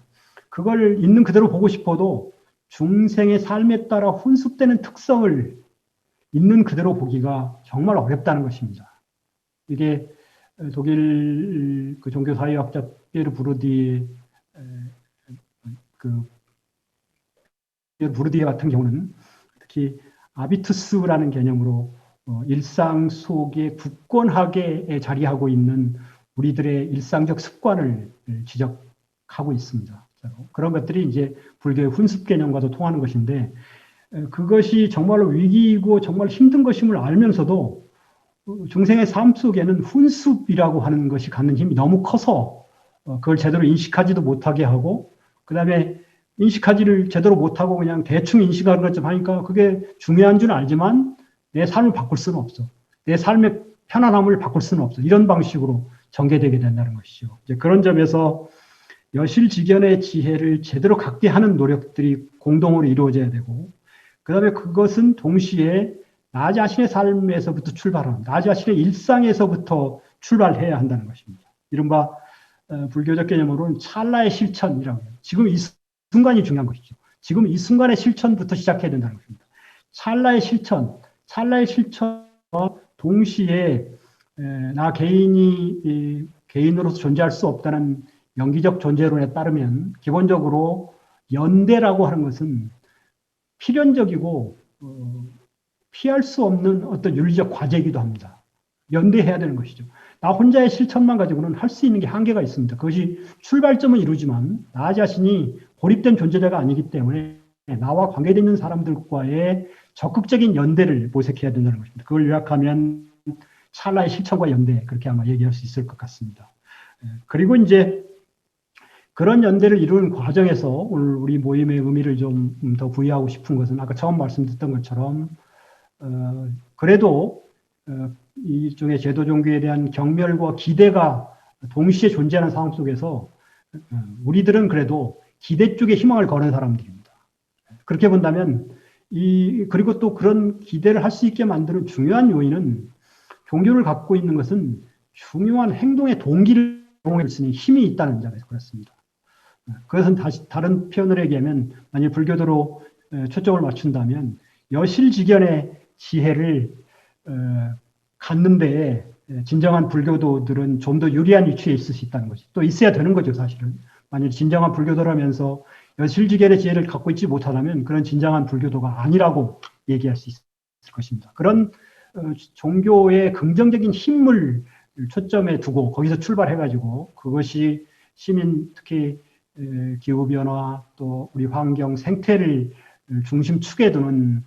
그걸 있는 그대로 보고 싶어도 중생의 삶에 따라 혼습되는 특성을 있는 그대로 보기가 정말 어렵다는 것입니다. 이게 독일 그 종교사회학자 피에르 부르디에 부르디에 같은 경우는 특히 아비투스라는 개념으로 일상 속에 굳건하게 자리하고 있는 우리들의 일상적 습관을 지적하고 있습니다. 그런 것들이 이제 불교의 훈습 개념과도 통하는 것인데 그것이 정말로 위기이고 정말 힘든 것임을 알면서도 중생의 삶 속에는 훈습이라고 하는 것이 갖는 힘이 너무 커서 그걸 제대로 인식하지도 못하게 하고 그 다음에 인식하지를 제대로 못하고 그냥 대충 인식하는 것좀 하니까 그게 중요한 줄 알지만 내 삶을 바꿀 수는 없어. 내 삶의 편안함을 바꿀 수는 없어. 이런 방식으로 전개되게 된다는 것이죠. 이제 그런 점에서 여실직연의 지혜를 제대로 갖게 하는 노력들이 공동으로 이루어져야 되고 그 다음에 그것은 동시에 나 자신의 삶에서부터 출발하는 나 자신의 일상에서부터 출발해야 한다는 것입니다. 이른바 불교적 개념으로는 찰나의 실천이라고 해요. 지금 이 순간이 중요한 것이죠. 지금 이 순간의 실천부터 시작해야 된다는 것입니다. 찰나의 실천과 동시에 나 개인이 개인으로서 존재할 수 없다는 영기적 존재론에 따르면 기본적으로 연대라고 하는 것은 필연적이고 피할 수 없는 어떤 윤리적 과제이기도 합니다. 연대해야 되는 것이죠. 나 혼자의 실천만 가지고는 할 수 있는 게 한계가 있습니다. 그것이 출발점은 이루지만 나 자신이 고립된 존재자가 아니기 때문에 나와 관계되어 있는 사람들과의 적극적인 연대를 모색해야 된다는 것입니다. 그걸 요약하면 찰나의 실천과 연대 그렇게 아마 얘기할 수 있을 것 같습니다. 그리고 이제 그런 연대를 이루는 과정에서 오늘 우리 모임의 의미를 좀 더 부여하고 싶은 것은 아까 처음 말씀드렸던 것처럼 그래도 일종의 제도 종교에 대한 경멸과 기대가 동시에 존재하는 상황 속에서 우리들은 그래도 기대 쪽에 희망을 거는 사람들입니다. 그렇게 본다면 그리고 또 그런 기대를 할 수 있게 만드는 중요한 요인은 종교를 갖고 있는 것은 중요한 행동의 동기를 제공할 수 있는 힘이 있다는 점에서 그렇습니다. 그것은 다른 표현을 얘기하면 만약 불교도로 초점을 맞춘다면 여실직연의 지혜를 갖는 데에 진정한 불교도들은 좀 더 유리한 위치에 있을 수 있다는 것이 또 있어야 되는 거죠, 사실은. 만약 진정한 불교도라면서 여실직연의 지혜를 갖고 있지 못하다면 그런 진정한 불교도가 아니라고 얘기할 수 있을 것입니다. 그런 종교의 긍정적인 힘을 초점에 두고 거기서 출발해가지고 그것이 시민 특히 기후변화 또 우리 환경 생태를 중심축에 두는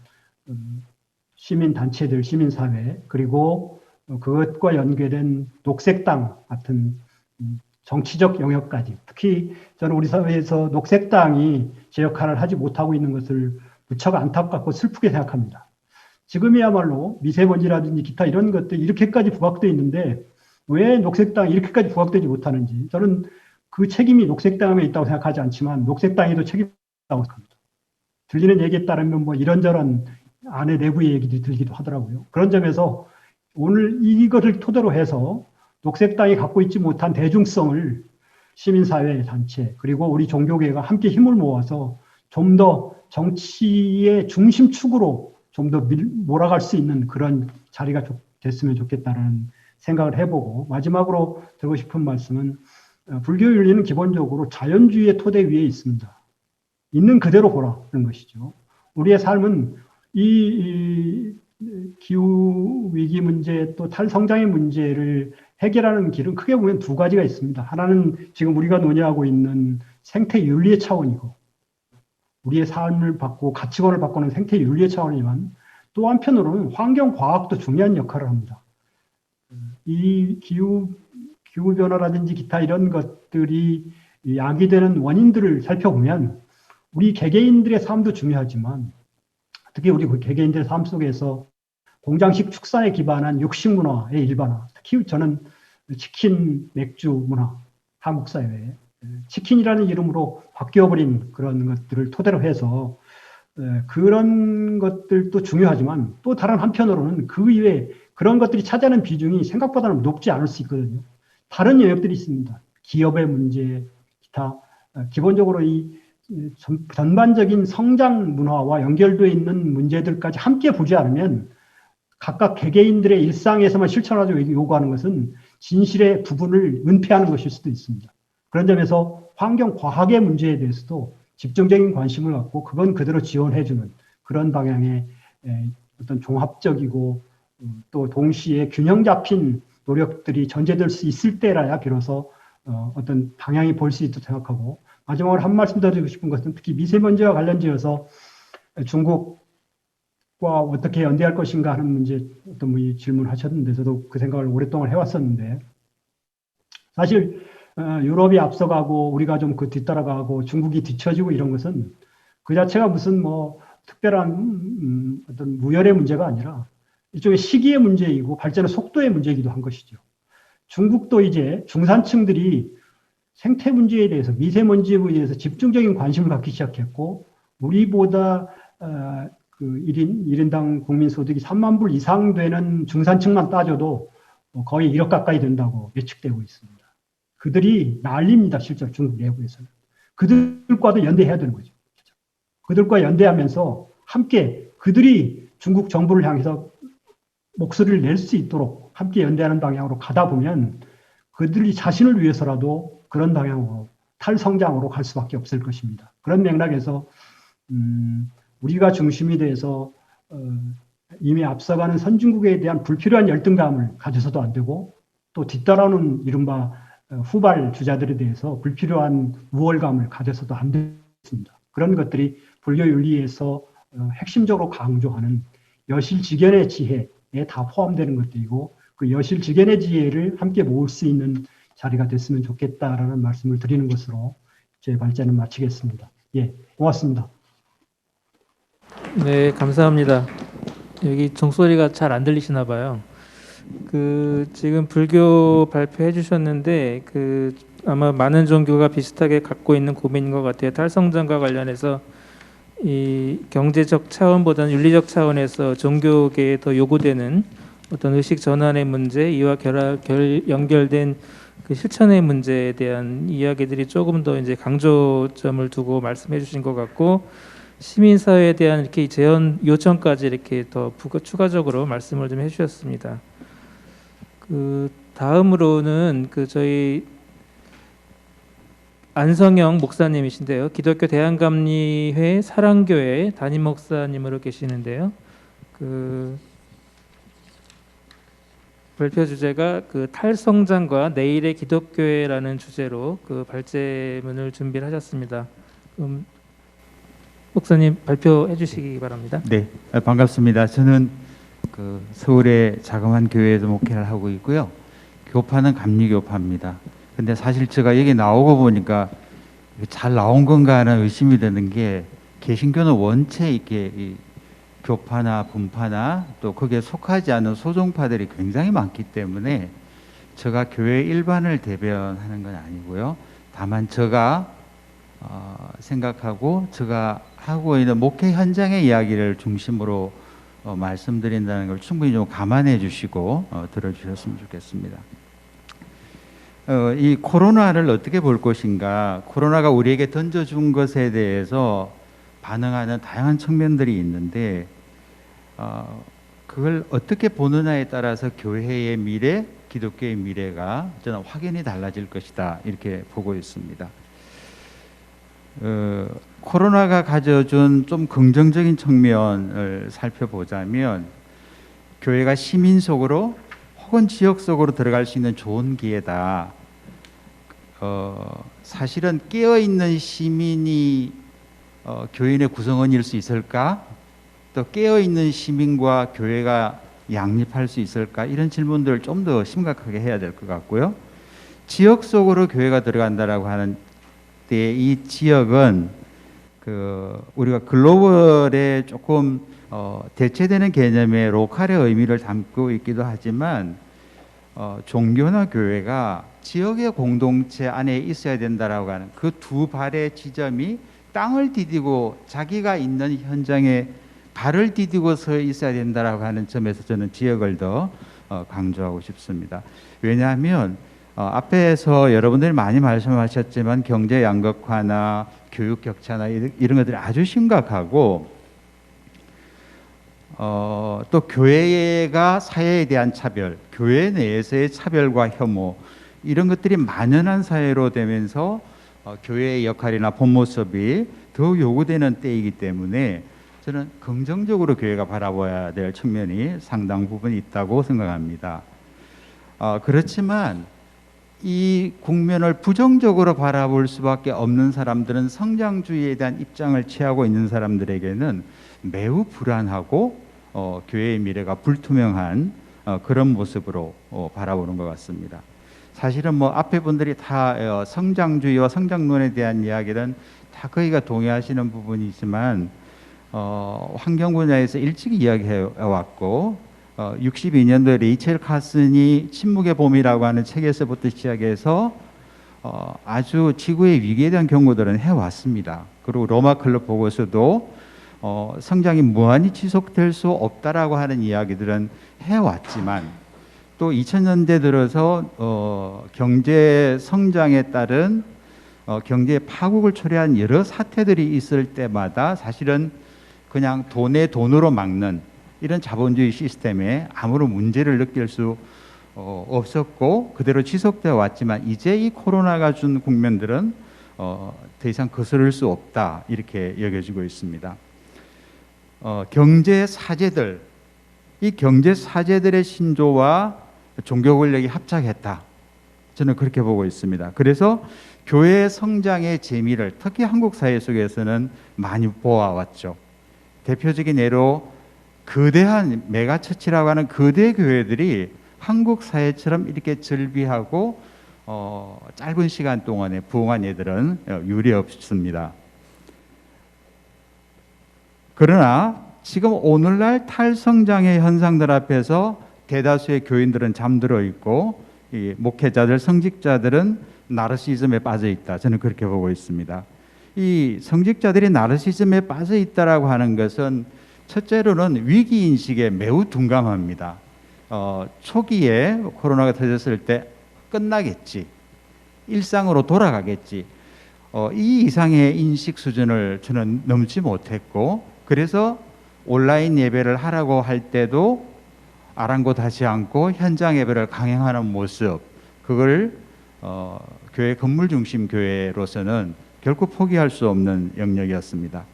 시민단체들, 시민사회 그리고 그것과 연계된 녹색당 같은 정치적 영역까지 특히 저는 우리 사회에서 녹색당이 제 역할을 하지 못하고 있는 것을 무척 안타깝고 슬프게 생각합니다. 지금이야말로 미세먼지라든지 기타 이런 것들이 이렇게까지 부각되어 있는데 왜 녹색당이 이렇게까지 부각되지 못하는지 저는 그 책임이 녹색당에 있다고 생각하지 않지만 녹색당에도 책임이 있다고 생각합니다. 들리는 얘기에 따르면 뭐 이런저런 안에 내부의 얘기들이 들기도 하더라고요. 그런 점에서 오늘 이것을 토대로 해서 녹색당이 갖고 있지 못한 대중성을 시민사회 단체 그리고 우리 종교계가 함께 힘을 모아서 좀 더 정치의 중심축으로 좀 더 몰아갈 수 있는 그런 자리가 됐으면 좋겠다는 생각을 해보고 마지막으로 드리고 싶은 말씀은 불교 윤리는 기본적으로 자연주의의 토대 위에 있습니다. 있는 그대로 보라는 것이죠. 우리의 삶은 이 기후 위기 문제 또 탈성장의 문제를 해결하는 길은 크게 보면 두 가지가 있습니다. 하나는 지금 우리가 논의하고 있는 생태 윤리의 차원이고 우리의 삶을 바꾸고 가치관을 바꾸는 생태 윤리의 차원이지만 또 한편으로는 환경 과학도 중요한 역할을 합니다. 이 기후 변화라든지 기타 이런 것들이 야기되는 원인들을 살펴보면 우리 개개인들의 삶도 중요하지만 특히 우리 개개인들의 삶 속에서 공장식 축산에 기반한 육식 문화의 일반화, 특히 저는 치킨, 맥주 문화, 한국 사회에 치킨이라는 이름으로 바뀌어버린 그런 것들을 토대로 해서 그런 것들도 중요하지만 또 다른 한편으로는 그 이외에 그런 것들이 차지하는 비중이 생각보다는 높지 않을 수 있거든요. 다른 영역들이 있습니다. 기업의 문제, 기타 기본적으로 이 전반적인 성장 문화와 연결되어 있는 문제들까지 함께 보지 않으면 각각 개개인들의 일상에서만 실천하자고 요구하는 것은 진실의 부분을 은폐하는 것일 수도 있습니다. 그런 점에서 환경 과학의 문제에 대해서도 집중적인 관심을 갖고 그건 그대로 지원해주는 그런 방향의 어떤 종합적이고 또 동시에 균형 잡힌 노력들이 전제될 수 있을 때라야 비로소 어떤 방향이 볼 수 있다고 생각하고 마지막으로 한 말씀 더 드리고 싶은 것은 특히 미세먼지와 관련지어서 중국과 어떻게 연대할 것인가 하는 문제 어떤 분이 질문하셨는데 저도 그 생각을 오랫동안 해왔었는데 사실 유럽이 앞서가고 우리가 좀 그 뒤따라가고 중국이 뒤처지고 이런 것은 그 자체가 무슨 뭐 특별한 어떤 무열의 문제가 아니라 일종의 시기의 문제이고 발전의 속도의 문제이기도 한 것이죠. 중국도 이제 중산층들이 생태 문제에 대해서 미세먼지에 대해서 집중적인 관심을 갖기 시작했고 우리보다 그 1인당 국민 소득이 3만 불 이상 되는 중산층만 따져도 거의 1억 가까이 된다고 예측되고 있습니다. 그들이 난립니다. 실제로 중국 내부에서는. 그들과도 연대해야 되는 거죠. 그들과 연대하면서 함께 그들이 중국 정부를 향해서 목소리를 낼 수 있도록 함께 연대하는 방향으로 가다 보면 그들이 자신을 위해서라도 그런 방향으로 탈성장으로 갈 수밖에 없을 것입니다. 그런 맥락에서 우리가 중심이 돼서 이미 앞서가는 선진국에 대한 불필요한 열등감을 가져서도 안 되고 또 뒤따라오는 이른바 후발 주자들에 대해서 불필요한 우월감을 가져서도 안 됐습니다. 그런 것들이 불교 윤리에서 핵심적으로 강조하는 여실직연의 지혜에 다 포함되는 것들이고 그 여실직연의 지혜를 함께 모을 수 있는 자리가 됐으면 좋겠다라는 말씀을 드리는 것으로 제 발제는 마치겠습니다. 예, 고맙습니다. 네, 감사합니다. 여기 종소리가 잘 안 들리시나 봐요. 지금 불교 발표해 주셨는데 아마 많은 종교가 비슷하게 갖고 있는 고민인 것 같아요. 탈성장과 관련해서 이 경제적 차원보다는 윤리적 차원에서 종교계에 더 요구되는 어떤 의식 전환의 문제, 이와 연결된 그 실천의 문제에 대한 이야기들이 조금 더 이제 강조점을 두고 말씀해 주신 것 같고, 시민사회에 대한 이렇게 재원 요청까지 이렇게 더 추가적으로 말씀을 좀 해주셨습니다. 다음으로는 저희 안성영 목사님이신데요. 기독교 대한감리회 사랑교회 담임 목사님으로 계시는데요. 발표 주제가 탈성장과 내일의 기독교회라는 주제로 발제문을 준비를 하셨습니다. 목사님 발표해 주시기 바랍니다. 네, 반갑습니다. 저는 서울의 자그마한 교회에서 목회를 하고 있고요. 교파는 감리교파입니다. 근데 사실 제가 여기 나오고 보니까 잘 나온 건가 하는 의심이 드는 게, 개신교는 원체 이렇게 이 교파나 분파나 또 거기에 속하지 않은 소종파들이 굉장히 많기 때문에 제가 교회 일반을 대변하는 건 아니고요. 다만 제가 생각하고 제가 하고 있는 목회 현장의 이야기를 중심으로 말씀드린다는 걸 충분히 좀 감안해 주시고 들어주셨으면 좋겠습니다. 이 코로나를 어떻게 볼 것인가, 코로나가 우리에게 던져준 것에 대해서 반응하는 다양한 측면들이 있는데, 그걸 어떻게 보느냐에 따라서 교회의 미래, 기독교의 미래가 저는 확연히 달라질 것이다, 이렇게 보고 있습니다. 코로나가 가져준 좀 긍정적인 측면을 살펴보자면, 교회가 시민 속으로 혹은 지역 속으로 들어갈 수 있는 좋은 기회다. 사실은 깨어있는 시민이 교인의 구성원일 수 있을까? 또 깨어있는 시민과 교회가 양립할 수 있을까? 이런 질문들을 좀 더 심각하게 해야 될 것 같고요. 지역 속으로 교회가 들어간다라고 하는 때 이 지역은 우리가 글로벌에 조금 대체되는 개념의 로컬의 의미를 담고 있기도 하지만, 종교나 교회가 지역의 공동체 안에 있어야 된다라고 하는 그 두 발의 지점이 땅을 디디고 자기가 있는 현장에 발을 디디고 서 있어야 된다라고 하는 점에서 저는 지역을 더 강조하고 싶습니다. 왜냐하면 앞에서 여러분들이 많이 말씀하셨지만 경제 양극화나 교육 격차나 이런 것들이 아주 심각하고, 또 교회가 사회에 대한 차별, 교회 내에서의 차별과 혐오, 이런 것들이 만연한 사회로 되면서 교회의 역할이나 본 모습이 더 요구되는 때이기 때문에 저는 긍정적으로 교회가 바라봐야 될 측면이 상당 부분 있다고 생각합니다. 그렇지만 이 국면을 부정적으로 바라볼 수밖에 없는 사람들은 성장주의에 대한 입장을 취하고 있는 사람들에게는 매우 불안하고 교회의 미래가 불투명한 그런 모습으로 바라보는 것 같습니다. 사실은 앞에 분들이 다 성장주의와 성장론에 대한 이야기는 다 거의가 동의하시는 부분이지만, 환경 분야에서 일찍 이야기해 왔고, 62년도에 레이첼 카슨이 침묵의 봄이라고 하는 책에서부터 시작해서 아주 지구의 위기에 대한 경고들은 해왔습니다. 그리고 로마 클럽 보고서도 성장이 무한히 지속될 수 없다라고 하는 이야기들은 해왔지만, 또 2000년대 들어서 경제 성장에 따른 경제 파국을 초래한 여러 사태들이 있을 때마다 사실은 그냥 돈에 돈으로 막는 이런 자본주의 시스템에 아무런 문제를 느낄 수 없었고 그대로 지속되어 왔지만, 이제 이 코로나가 준 국면들은 더 이상 거스를 수 없다, 이렇게 여겨지고 있습니다. 경제 사제들, 이 경제 사제들의 신조와 종교 권력이 합작했다, 저는 그렇게 보고 있습니다. 그래서 교회의 성장의 재미를 특히 한국 사회 속에서는 많이 보아왔죠. 대표적인 예로 거대한 메가처치라고 하는 거대 교회들이 한국 사회처럼 이렇게 즐비하고 짧은 시간 동안에 부흥한 예들은 유례 없습니다. 그러나 지금 오늘날 탈성장의 현상들 앞에서 대다수의 교인들은 잠들어 있고 이 목회자들, 성직자들은 나르시즘에 빠져 있다. 저는 그렇게 보고 있습니다. 이 성직자들이 나르시즘에 빠져 있다라고 하는 것은 첫째로는 위기 인식에 매우 둔감합니다. 초기에 코로나가 터졌을 때 끝나겠지, 일상으로 돌아가겠지, 이 이상의 인식 수준을 저는 넘지 못했고, 그래서 온라인 예배를 하라고 할 때도 아랑곳하지 않고 현장 예배를 강행하는 모습, 그걸 교회 건물 중심 교회로서는 결코 포기할 수 없는 영역이었습니다.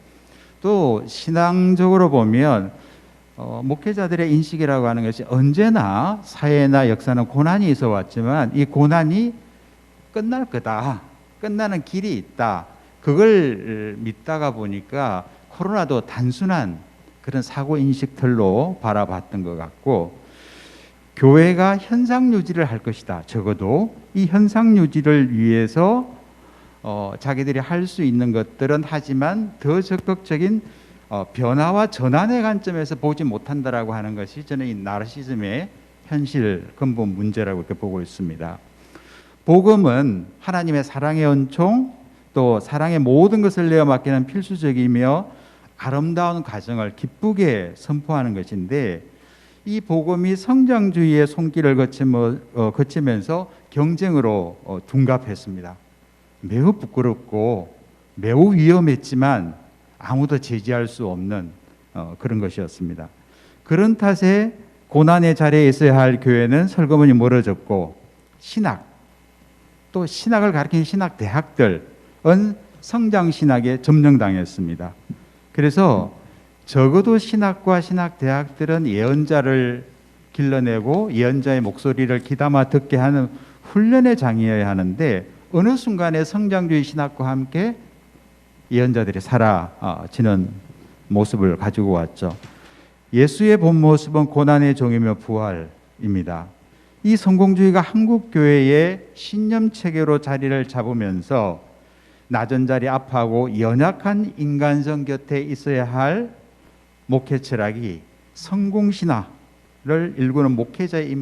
또 신앙적으로 보면 목회자들의 인식이라고 하는 것이 언제나 사회나 역사는 고난이 있어 왔지만 이 고난이 끝날 거다, 끝나는 길이 있다, 그걸 믿다가 보니까 코로나도 단순한 그런 사고 인식들로 바라봤던 것 같고, 교회가 현상 유지를 할 것이다. 적어도 이 현상 유지를 위해서 자기들이 할 수 있는 것들은 하지만 더 적극적인 변화와 전환의 관점에서 보지 못한다라고 하는 것이 저는 이 나르시즘의 현실 근본 문제라고 이렇게 보고 있습니다. 복음은 하나님의 사랑의 은총, 또 사랑의 모든 것을 내어 맡기는 필수적이며 아름다운 가정을 기쁘게 선포하는 것인데, 이 복음이 성장주의의 손길을 거치면서 경쟁으로 둔갑했습니다. 매우 부끄럽고 매우 위험했지만 아무도 제지할 수 없는 그런 것이었습니다. 그런 탓에 고난의 자리에 있어야 할 교회는 설거머니 멀어졌고, 신학, 또 신학을 가르치는 신학 대학들은 성장신학에 점령당했습니다. 그래서 적어도 신학과 신학 대학들은 예언자를 길러내고 예언자의 목소리를 귀담아 듣게 하는 훈련의 장이어야 하는데, 어느 순간에 성장주의 신학과 함께 예언자들이 사라지는 모습을 가지고 왔죠. 예수의 본 모습은 고난의 종이며 부활입니다. 이 성공주의가 한국 교회의 신념 체계로 자리를 잡으면서 낮은 자리 아파하고 연약한 인간성 곁에 있어야 할 목회 철학이 성공신화를 일구는 목회자의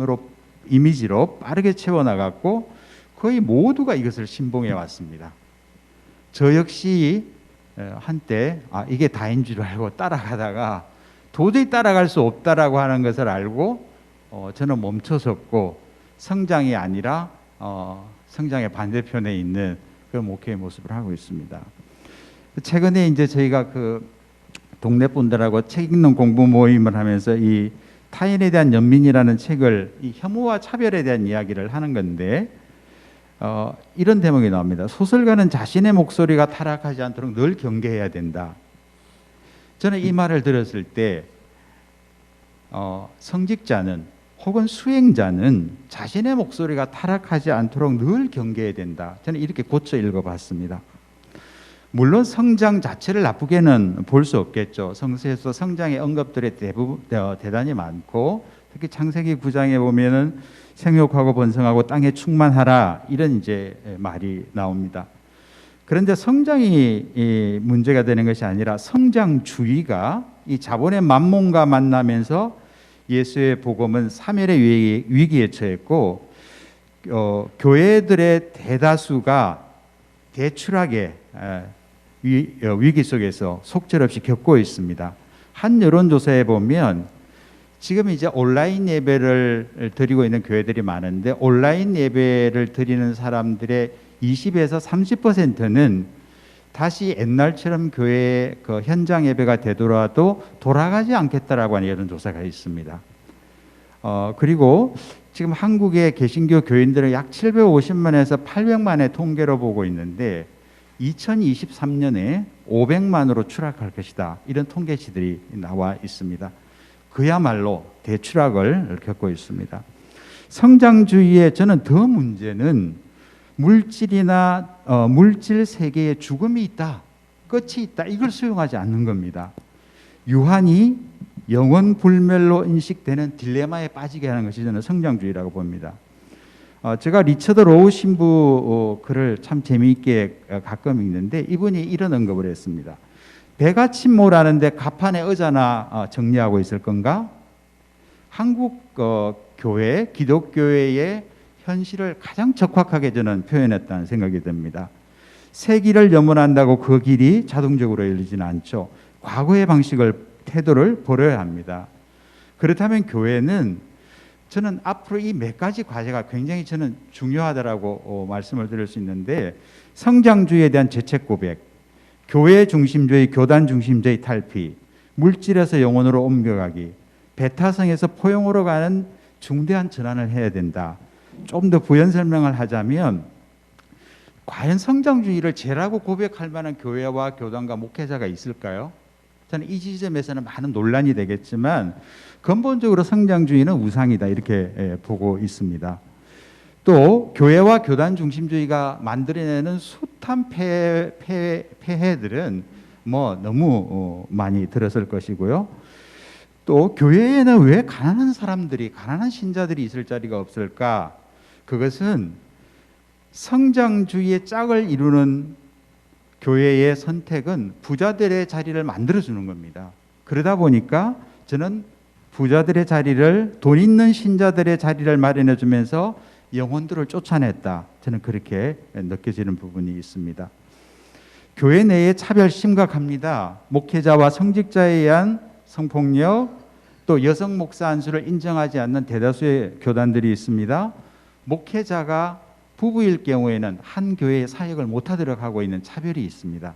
이미지로 빠르게 채워나갔고, 거의 모두가 이것을 신봉해 왔습니다. 저 역시 한때 이게 다인 줄 알고 따라가다가 도저히 따라갈 수 없다라고 하는 것을 알고 저는 멈춰섰고, 성장이 아니라 성장의 반대편에 있는 그런 목회의 모습을 하고 있습니다. 최근에 이제 저희가 그 동네 분들하고 책 읽는 공부 모임을 하면서 이 타인에 대한 연민이라는 책을, 이 혐오와 차별에 대한 이야기를 하는 건데, 이런 대목이 나옵니다. 소설가는 자신의 목소리가 타락하지 않도록 늘 경계해야 된다. 저는 이 말을 들었을 때 성직자는 혹은 수행자는 자신의 목소리가 타락하지 않도록 늘 경계해야 된다. 저는 이렇게 고쳐 읽어봤습니다. 물론 성장 자체를 나쁘게는 볼 수 없겠죠. 성서에서 성장의 언급들이 대단히 많고, 특히 창세기 9장에 보면은 생육하고 번성하고 땅에 충만하라, 이런 이제 말이 나옵니다. 그런데 성장이 문제가 되는 것이 아니라 성장주의가 이 자본의 만몬과 만나면서 예수의 복음은 사멸의 위기에 처했고, 교회들의 대다수가 대추락의 위기 속에서 속절없이 겪고 있습니다. 한 여론조사에 보면 지금 이제 온라인 예배를 드리고 있는 교회들이 많은데, 온라인 예배를 드리는 사람들의 20에서 30%는 다시 옛날처럼 교회 그 현장 예배가 되더라도 돌아가지 않겠다라고 하는 여론조사가 있습니다. 그리고 지금 한국의 개신교 교인들은 약 750만에서 800만의 통계로 보고 있는데, 2023년에 500만으로 추락할 것이다, 이런 통계치들이 나와 있습니다. 그야말로 대추락을 겪고 있습니다. 성장주의의 저는 더 문제는 물질이나 물질 세계에 죽음이 있다, 끝이 있다, 이걸 수용하지 않는 겁니다. 유한이 영원 불멸로 인식되는 딜레마에 빠지게 하는 것이 저는 성장주의라고 봅니다. 제가 리처드 로우 신부 글을 참 재미있게 가끔 읽는데, 이분이 이런 언급을 했습니다. 배가 침몰하는데 갑판에 의자나 정리하고 있을 건가? 한국 교회, 기독교회의 현실을 가장 적확하게 저는 표현했다는 생각이 듭니다. 새 길을 염원한다고 그 길이 자동적으로 열리지는 않죠. 과거의 태도를 버려야 합니다. 그렇다면 교회는 저는 앞으로 이 몇 가지 과제가 굉장히 저는 중요하다라고 말씀을 드릴 수 있는데, 성장주의에 대한 재책 고백, 교회 중심주의, 교단 중심주의 탈피, 물질에서 영혼으로 옮겨가기, 배타성에서 포용으로 가는 중대한 전환을 해야 된다. 좀 더 부연 설명을 하자면, 과연 성장주의를 죄라고 고백할 만한 교회와 교단과 목회자가 있을까요? 저는 이 지점에서는 많은 논란이 되겠지만 근본적으로 성장주의는 우상이다, 이렇게 보고 있습니다. 또 교회와 교단 중심주의가 만들어내는 숱한 폐해들은 뭐 너무 많이 들었을 것이고요. 또 교회에는 왜 가난한 사람들이, 가난한 신자들이 있을 자리가 없을까? 그것은 성장주의의 짝을 이루는 교회의 선택은 부자들의 자리를 만들어주는 겁니다. 그러다 보니까 저는 부자들의 자리를, 돈 있는 신자들의 자리를 마련해 주면서 영혼들을 쫓아냈다, 저는 그렇게 느껴지는 부분이 있습니다. 교회 내의 차별 심각합니다. 목회자와 성직자에 의한 성폭력, 또 여성 목사 안수를 인정하지 않는 대다수의 교단들이 있습니다. 목회자가 부부일 경우에는 한 교회의 사역을 못하도록 하고 있는 차별이 있습니다.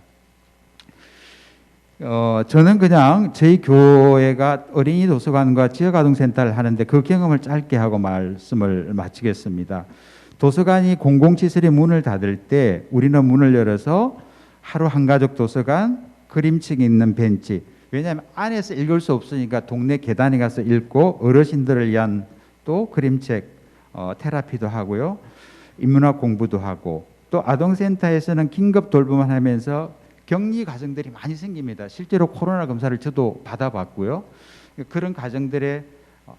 저는 그냥 저희 교회가 어린이 도서관과 지역아동센터를 하는데 그 경험을 짧게 하고 말씀을 마치겠습니다. 도서관이 공공시설의 문을 닫을 때 우리는 문을 열어서 하루 한가족 도서관, 그림책 있는 벤치, 왜냐하면 안에서 읽을 수 없으니까 동네 계단에 가서 읽고, 어르신들을 위한 또 그림책 테라피도 하고요, 인문학 공부도 하고, 또 아동센터에서는 긴급 돌봄을 하면서 격리 가정들이 많이 생깁니다. 실제로 코로나 검사를 저도 받아봤고요. 그런 가정들의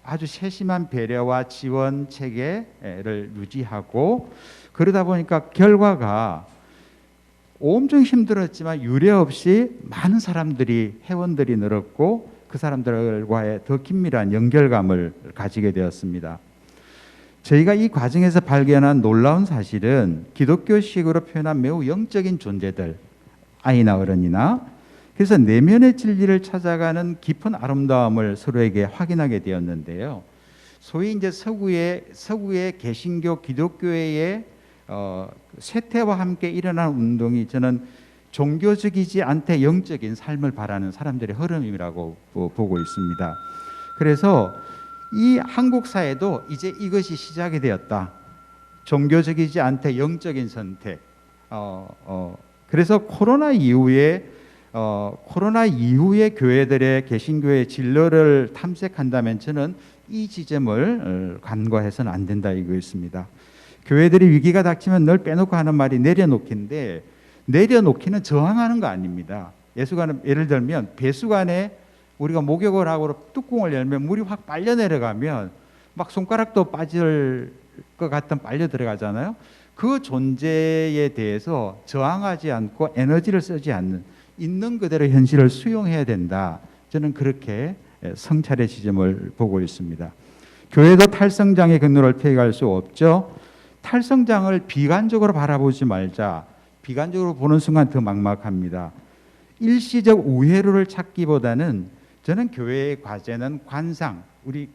아주 세심한 배려와 지원 체계를 유지하고, 그러다 보니까 결과가 엄청 힘들었지만 유례 없이 많은 사람들이, 회원들이 늘었고 그 사람들과의 더 긴밀한 연결감을 가지게 되었습니다. 저희가 이 과정에서 발견한 놀라운 사실은 기독교식으로 표현한 매우 영적인 존재들, 아이나 어른이나, 그래서 내면의 진리를 찾아가는 깊은 아름다움을 서로에게 확인하게 되었는데요. 소위 이제 서구의 개신교 기독교회의 쇠퇴와 함께 일어난 운동이 저는 종교적이지 않되 영적인 삶을 바라는 사람들의 흐름이라고 보고 있습니다. 그래서 이 한국 사회도 이제 이것이 시작이 되었다. 종교적이지 않되 영적인 선택. 그래서 코로나 이후에 교회들의, 개신교의 진로를 탐색한다면 저는 이 지점을 간과해서는 안 된다, 이거였습니다. 교회들이 위기가 닥치면 늘 빼놓고 하는 말이 내려놓기인데, 내려놓기는 저항하는 거 아닙니다. 예를 들면 배수관에 우리가 목욕을 하고 뚜껑을 열면 물이 확 빨려 내려가면 막 손가락도 빠질 것 같은 빨려 들어가잖아요. 그 존재에 대해서 저항하지 않고 에너지를 쓰지 않는, 있는 그대로 현실을 수용해야 된다. 저는 그렇게 성찰의 지점을 보고 있습니다. 교회도 탈성장의 경로를 폐기할 수 없죠. 탈성장을 비관적으로 바라보지 말자. 비관적으로 보는 순간 더 막막합니다. 일시적 우회로를 찾기보다는 저는 교회의 과제는 관상, 우리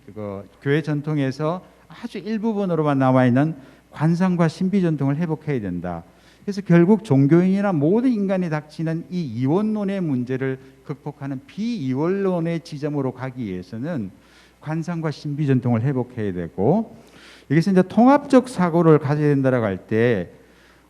교회 전통에서 아주 일부분으로만 남아 있는 관상과 신비 전통을 회복해야 된다. 그래서 결국 종교인이나 모든 인간이 닥치는 이 이원론의 문제를 극복하는 비이원론의 지점으로 가기 위해서는 관상과 신비 전통을 회복해야 되고, 여기서 이제 통합적 사고를 가져야 된다라고 할 때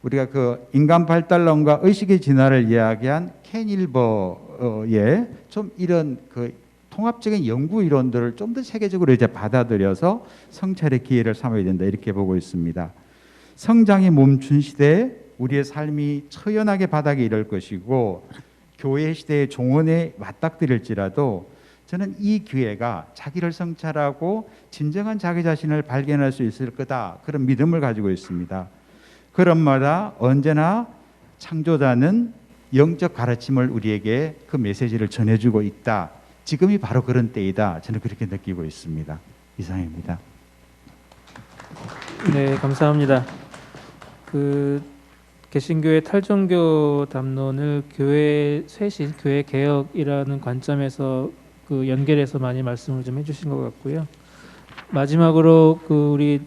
우리가 그 인간 발달론과 의식의 진화를 이야기한 켄 일버의 좀 이런 그 통합적인 연구 이론들을 좀 더 세계적으로 이제 받아들여서 성찰의 기회를 삼아야 된다, 이렇게 보고 있습니다. 성장이 멈춘 시대에 우리의 삶이 처연하게 바닥에 이를 것이고 교회 시대의 종언에 맞닥뜨릴지라도 저는 이 기회가 자기를 성찰하고 진정한 자기 자신을 발견할 수 있을 거다, 그런 믿음을 가지고 있습니다. 그런마다 언제나 창조자는 영적 가르침을 우리에게 그 메시지를 전해주고 있다. 지금이 바로 그런 때이다. 저는 그렇게 느끼고 있습니다. 이상입니다. 네, 감사합니다. 그 개신교의 탈종교 담론을 교회 쇄신, 교회 개혁이라는 관점에서 그 연결해서 많이 말씀을 좀 해주신 것 같고요. 마지막으로 그 우리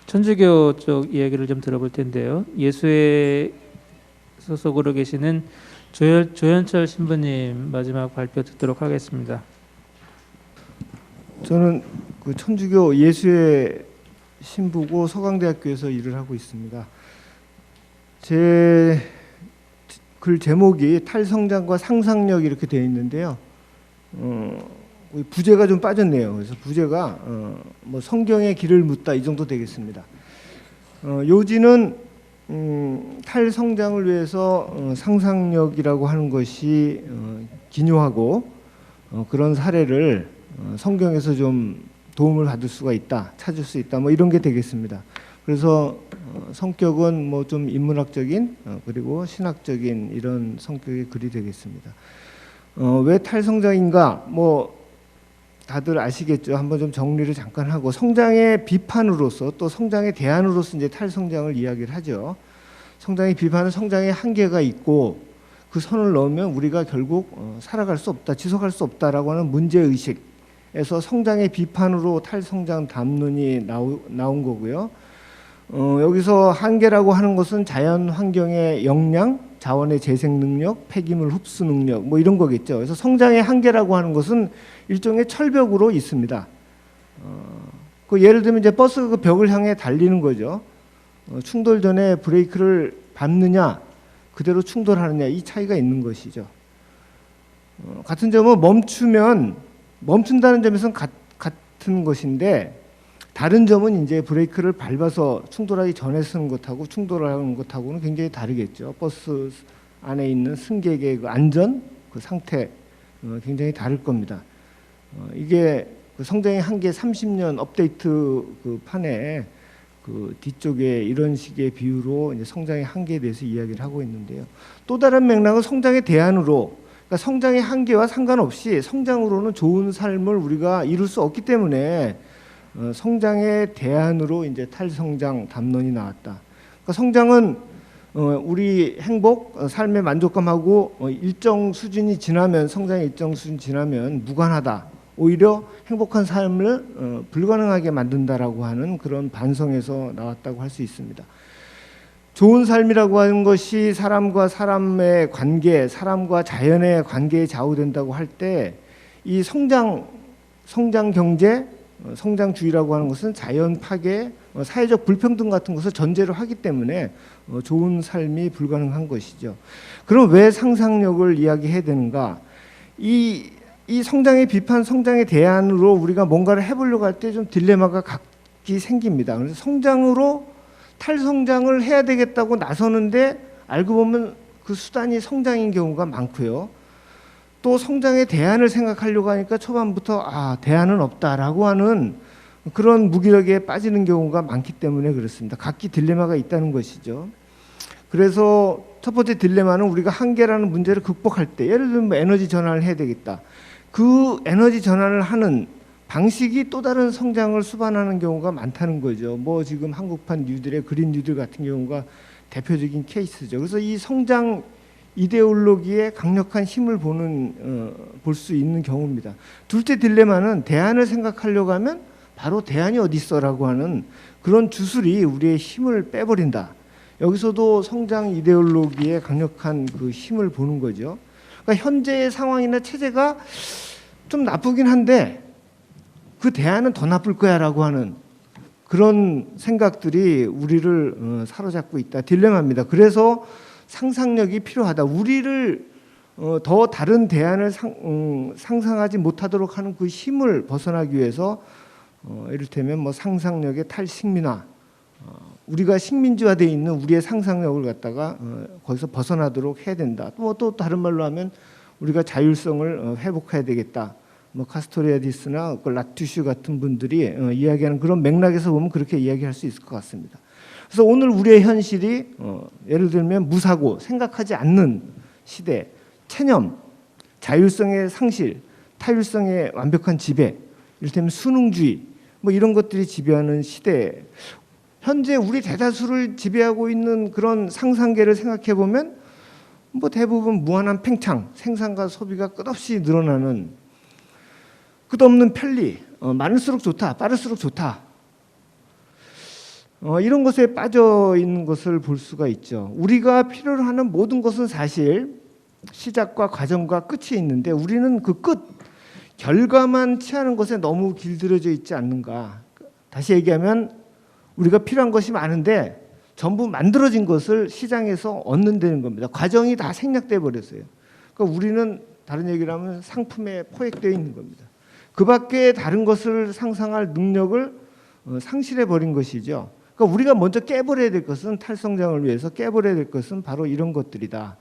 천주교 쪽 이야기를 좀 들어볼 텐데요. 예수회 소속으로 계시는 조현철 신부님 마지막 발표 듣도록 하겠습니다. 저는 그 천주교 예수회 신부고 서강대학교에서 일을 하고 있습니다. 제 글 제목이 탈성장과 상상력 이렇게 되어 있는데요. 부제가 좀 빠졌네요. 그래서 부제가 뭐 성경의 길을 묻다 이 정도 되겠습니다. 요지는 탈성장을 위해서 상상력이라고 하는 것이 기묘하고 그런 사례를 성경에서 좀 도움을 받을 수가 있다, 찾을 수 있다, 뭐 이런 게 되겠습니다. 그래서 성격은 뭐 좀 인문학적인 그리고 신학적인 이런 성격의 글이 되겠습니다. 왜 탈성장인가? 뭐 다들 아시겠죠. 한번 좀 정리를 잠깐 하고 성장의 비판으로서 또 성장의 대안으로서 이제 탈성장을 이야기를 하죠. 성장의 비판은 성장의 한계가 있고 그 선을 넘으면 우리가 결국 살아갈 수 없다, 지속할 수 없다라고 하는 문제의식에서 성장의 비판으로 탈성장 담론이 나온 거고요. 여기서 한계라고 하는 것은 자연 환경의 역량, 자원의 재생 능력, 폐기물 흡수 능력 뭐 이런 거겠죠. 그래서 성장의 한계라고 하는 것은 일종의 철벽으로 있습니다. 그 예를 들면 이제 버스 그 벽을 향해 달리는 거죠. 충돌 전에 브레이크를 밟느냐, 그대로 충돌하느냐 이 차이가 있는 것이죠. 같은 점은 멈춘다는 점에서는 같은 것인데 다른 점은 이제 브레이크를 밟아서 충돌하기 전에 쓰는 것하고 충돌하는 것하고는 굉장히 다르겠죠. 버스 안에 있는 승객의 그 안전, 그 상태 굉장히 다를 겁니다. 이게 그 성장의 한계 30년 업데이트 그 판에 그 뒤쪽에 이런 식의 비유로 이제 성장의 한계에 대해서 이야기를 하고 있는데요. 또 다른 맥락은 성장의 대안으로, 그러니까 성장의 한계와 상관없이 성장으로는 좋은 삶을 우리가 이룰 수 없기 때문에 성장의 대안으로 이제 탈성장 담론이 나왔다. 그러니까 성장은 우리 행복, 삶의 만족감하고 일정 수준이 지나면 성장의 일정 수준 지나면 무관하다. 오히려 행복한 삶을 불가능하게 만든다라고 하는 그런 반성에서 나왔다고 할 수 있습니다. 좋은 삶이라고 하는 것이 사람과 사람의 관계, 사람과 자연의 관계에 좌우된다고 할 때 이 성장 경제, 성장주의라고 하는 것은 자연 파괴, 사회적 불평등 같은 것을 전제로 하기 때문에 좋은 삶이 불가능한 것이죠. 그럼 왜 상상력을 이야기해야 되는가? 이 성장의 비판, 성장의 대안으로 우리가 뭔가를 해보려고 할 때 좀 딜레마가 각기 생깁니다. 그래서 성장으로 탈성장을 해야 되겠다고 나서는데 알고 보면 그 수단이 성장인 경우가 많고요. 또 성장의 대안을 생각하려고 하니까 초반부터 대안은 없다라고 하는 그런 무기력에 빠지는 경우가 많기 때문에 그렇습니다. 각기 딜레마가 있다는 것이죠. 그래서 첫 번째 딜레마는 우리가 한계라는 문제를 극복할 때 예를 들면 뭐 에너지 전환을 해야 되겠다. 그 에너지 전환을 하는 방식이 또 다른 성장을 수반하는 경우가 많다는 거죠. 뭐 지금 한국판 뉴딜의 그린 뉴딜 같은 경우가 대표적인 케이스죠. 그래서 이 성장 이데올로기에 강력한 힘을 볼 수 있는 경우입니다. 둘째 딜레마는 대안을 생각하려고 하면 바로 대안이 어디 있어라고 하는 그런 주술이 우리의 힘을 빼버린다. 여기서도 성장 이데올로기에 강력한 그 힘을 보는 거죠. 그러니까 현재의 상황이나 체제가 좀 나쁘긴 한데 그 대안은 더 나쁠 거야라고 하는 그런 생각들이 우리를 사로잡고 있다. 딜레마입니다. 그래서 상상력이 필요하다. 우리를 더 다른 대안을 상상하지 못하도록 하는 그 힘을 벗어나기 위해서 이를테면 뭐 상상력의 탈식민화, 우리가 식민지화되어 있는 우리의 상상력을 갖다가 거기서 벗어나도록 해야 된다. 또 다른 말로 하면 우리가 자율성을 회복해야 되겠다. 뭐 카스토리아디스나 라투슈 같은 분들이 이야기하는 그런 맥락에서 보면 그렇게 이야기할 수 있을 것 같습니다. 그래서 오늘 우리의 현실이 예를 들면 무사고, 생각하지 않는 시대, 체념, 자율성의 상실, 타율성의 완벽한 지배, 이를테면 수능주의 뭐 이런 것들이 지배하는 시대. 현재 우리 대다수를 지배하고 있는 그런 상상계를 생각해 보면 뭐 대부분 무한한 팽창, 생산과 소비가 끝없이 늘어나는 끝없는 편리, 많을수록 좋다, 빠를수록 좋다. 이런 것에 빠져 있는 것을 볼 수가 있죠. 우리가 필요로 하는 모든 것은 사실 시작과 과정과 끝이 있는데 우리는 그 끝, 결과만 취하는 것에 너무 길들여져 있지 않는가. 다시 얘기하면 우리가 필요한 것이 많은데 전부 만들어진 것을 시장에서 얻는다는 겁니다. 과정이 다 생략돼 버렸어요. 그러니까 우리는 다른 얘기를 하면 상품에 포획되어 있는 겁니다. 그 밖에 다른 것을 상상할 능력을 상실해 버린 것이죠. 그러니까 우리가 먼저 깨버려야 될 것은, 탈성장을 위해서 깨버려야 될 것은 바로 이런 것들이다.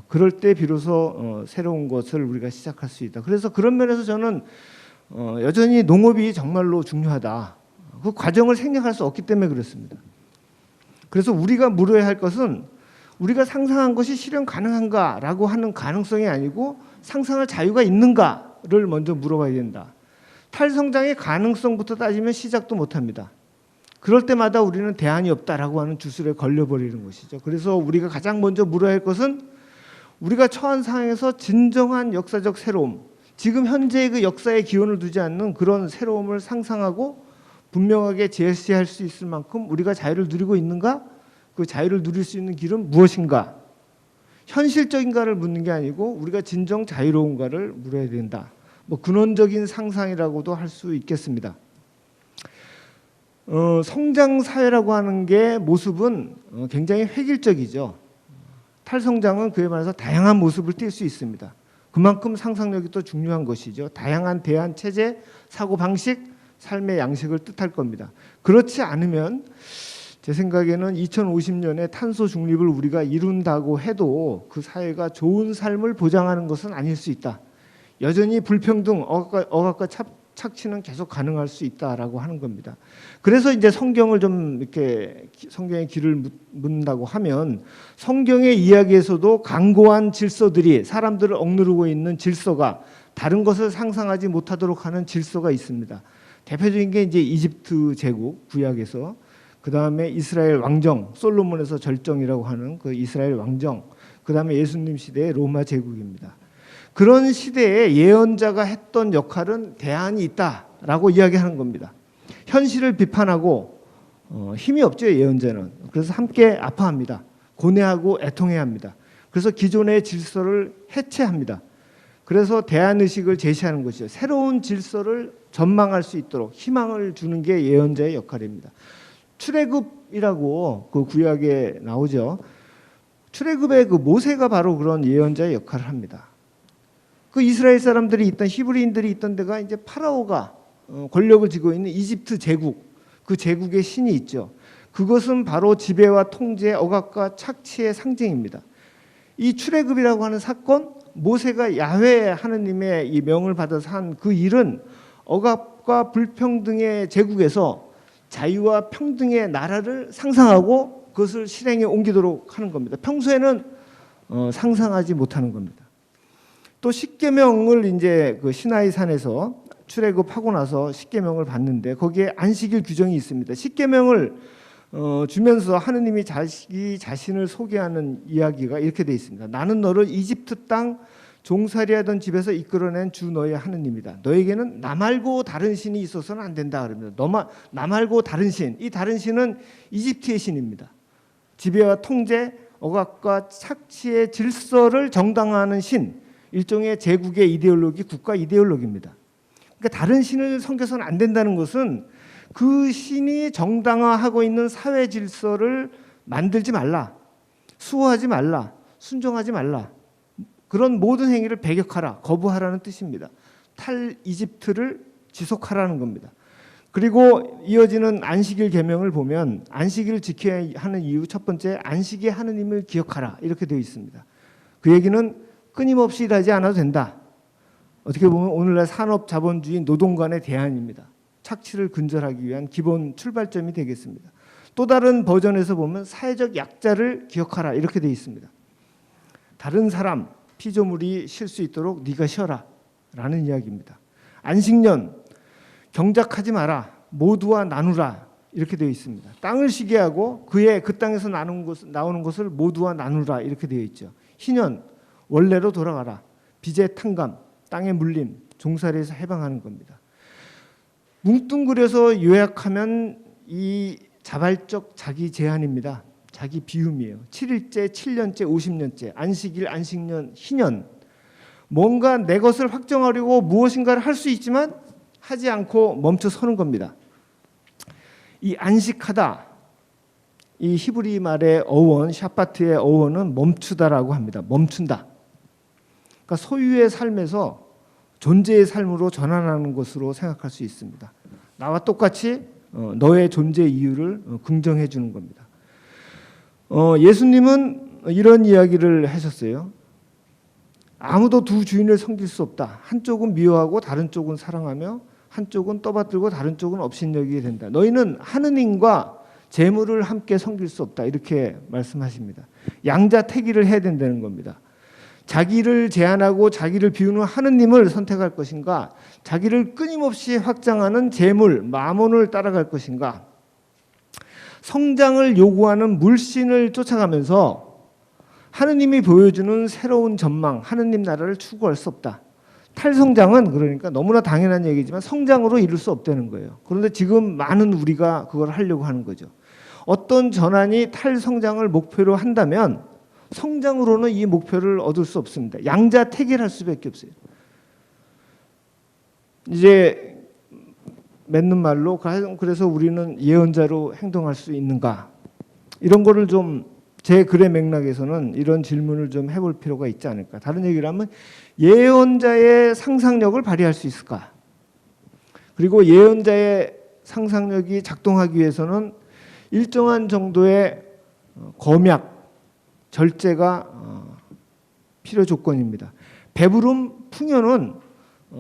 그럴 때 비로소 새로운 것을 우리가 시작할 수 있다. 그래서 그런 면에서 저는 여전히 농업이 정말로 중요하다. 그 과정을 생략할 수 없기 때문에 그렇습니다. 그래서 우리가 물어야 할 것은 우리가 상상한 것이 실현 가능한가라고 하는 가능성이 아니고 상상할 자유가 있는가를 먼저 물어봐야 된다. 탈성장의 가능성부터 따지면 시작도 못합니다. 그럴 때마다 우리는 대안이 없다라고 하는 주술에 걸려버리는 것이죠. 그래서 우리가 가장 먼저 물어야 할 것은 우리가 처한 상황에서 진정한 역사적 새로움, 지금 현재의 그 역사에 기원을 두지 않는 그런 새로움을 상상하고 분명하게 제시할 수 있을 만큼 우리가 자유를 누리고 있는가? 그 자유를 누릴 수 있는 길은 무엇인가? 현실적인가를 묻는 게 아니고 우리가 진정 자유로운가를 물어야 된다. 뭐 근원적인 상상이라고도 할 수 있겠습니다. 성장 사회라고 하는 게 모습은 굉장히 획일적이죠. 탈성장은 그에 반해서 다양한 모습을 띌 수 있습니다. 그만큼 상상력이 또 중요한 것이죠. 다양한 대안 체제, 사고 방식, 삶의 양식을 뜻할 겁니다. 그렇지 않으면 제 생각에는 2050년에 탄소 중립을 우리가 이룬다고 해도 그 사회가 좋은 삶을 보장하는 것은 아닐 수 있다. 여전히 불평등, 억압과 착취는 계속 가능할 수 있다라고 하는 겁니다. 그래서 이제 성경을 좀 이렇게 성경의 길을 묻는다고 하면 성경의 이야기에서도 강고한 질서들이, 사람들을 억누르고 있는 질서가, 다른 것을 상상하지 못하도록 하는 질서가 있습니다. 대표적인 게 이제 이집트 제국 구약에서, 그 다음에 이스라엘 왕정, 솔로몬에서 절정이라고 하는 그 이스라엘 왕정, 그 다음에 예수님 시대의 로마 제국입니다. 그런 시대에 예언자가 했던 역할은 대안이 있다라고 이야기하는 겁니다. 현실을 비판하고 힘이 없죠, 예언자는. 그래서 함께 아파합니다. 고뇌하고 애통해야 합니다. 그래서 기존의 질서를 해체합니다. 그래서 대안의식을 제시하는 것이죠. 새로운 질서를 전망할 수 있도록 희망을 주는 게 예언자의 역할입니다. 출애굽이라고 그 구약에 나오죠. 출애굽의 그 모세가 바로 그런 예언자의 역할을 합니다. 그 이스라엘 사람들이 있던, 히브리인들이 있던 데가 이제 파라오가 권력을 쥐고 있는 이집트 제국, 그 제국의 신이 있죠. 그것은 바로 지배와 통제, 억압과 착취의 상징입니다. 이 출애굽이라고 하는 사건, 모세가 야훼 하느님의 이 명을 받아서 한 그 일은 억압과 불평등의 제국에서 자유와 평등의 나라를 상상하고 그것을 실행에 옮기도록 하는 겁니다. 평소에는 상상하지 못하는 겁니다. 또 십계명을 이제 그 시나이 산에서 출애굽하고 나서 십계명을 받는데 거기에 안식일 규정이 있습니다. 십계명을 주면서 하느님이 자기 자신을 소개하는 이야기가 이렇게 돼 있습니다. 나는 너를 이집트 땅 종살이하던 집에서 이끌어낸 주 너의 하느님이다. 너에게는 나 말고 다른 신이 있어서는 안 된다 그럽니다. 나 말고 다른 신, 이 다른 신은 이집트의 신입니다. 지배와 통제, 억압과 착취의 질서를 정당화하는 신, 일종의 제국의 이데올로기, 국가 이데올로기입니다. 그러니까 다른 신을 섬겨서는 안 된다는 것은 그 신이 정당화하고 있는 사회 질서를 만들지 말라, 수호하지 말라, 순종하지 말라, 그런 모든 행위를 배격하라, 거부하라는 뜻입니다. 탈이집트를 지속하라는 겁니다. 그리고 이어지는 안식일 계명을 보면 안식일을 지켜야 하는 이유 첫 번째, 안식의 하느님을 기억하라 이렇게 되어 있습니다. 그 얘기는 끊임없이 일하지 않아도 된다. 어떻게 보면 오늘날 산업자본주의 노동 간의 대안입니다. 착취를 근절하기 위한 기본 출발점이 되겠습니다. 또 다른 버전에서 보면 사회적 약자를 기억하라 이렇게 되어 있습니다. 다른 사람 피조물이 쉴 수 있도록 네가 쉬어라 라는 이야기입니다. 안식년 경작하지 마라, 모두와 나누라, 이렇게 되어 있습니다. 땅을 시기하고 그 땅에서 나오는 것을 모두와 나누라 이렇게 되어 있죠. 희년 원래로 돌아가라. 빚의 탕감, 땅의 물림, 종살이에서 해방하는 겁니다. 뭉뚱그려서 요약하면 이 자발적 자기 제한입니다. 자기 비움이에요. 7일째, 7년째, 50년째, 안식일, 안식년, 희년. 뭔가 내 것을 확정하려고 무엇인가를 할 수 있지만 하지 않고 멈춰 서는 겁니다. 이 안식하다, 이 히브리 말의 어원, 샤바트의 어원은 멈추다라고 합니다. 멈춘다. 그러니까 소유의 삶에서 존재의 삶으로 전환하는 것으로 생각할 수 있습니다. 나와 똑같이 너의 존재 이유를 긍정해 주는 겁니다. 예수님은 이런 이야기를 하셨어요. 아무도 두 주인을 섬길 수 없다. 한쪽은 미워하고 다른 쪽은 사랑하며 한쪽은 떠받들고 다른 쪽은 업신여기게 된다. 너희는 하느님과 재물을 함께 섬길 수 없다. 이렇게 말씀하십니다. 양자택일을 해야 된다는 겁니다. 자기를 제한하고 자기를 비우는 하느님을 선택할 것인가, 자기를 끊임없이 확장하는 재물, 마몬을 따라갈 것인가, 성장을 요구하는 물신을 쫓아가면서 하느님이 보여주는 새로운 전망, 하느님 나라를 추구할 수 없다. 탈성장은 그러니까 너무나 당연한 얘기지만 성장으로 이룰 수 없다는 거예요. 그런데 지금 많은 우리가 그걸 하려고 하는 거죠. 어떤 전환이 탈성장을 목표로 한다면 성장으로는 이 목표를 얻을 수 없습니다. 양자택일할 수밖에 없어요. 이제 맺는 말로 그래서 우리는 예언자로 행동할 수 있는가? 이런 거를 좀 제 글의 맥락에서는 이런 질문을 좀 해볼 필요가 있지 않을까. 다른 얘기를 하면 예언자의 상상력을 발휘할 수 있을까? 그리고 예언자의 상상력이 작동하기 위해서는 일정한 정도의 검약, 절제가 필요 조건입니다. 배부름, 풍요는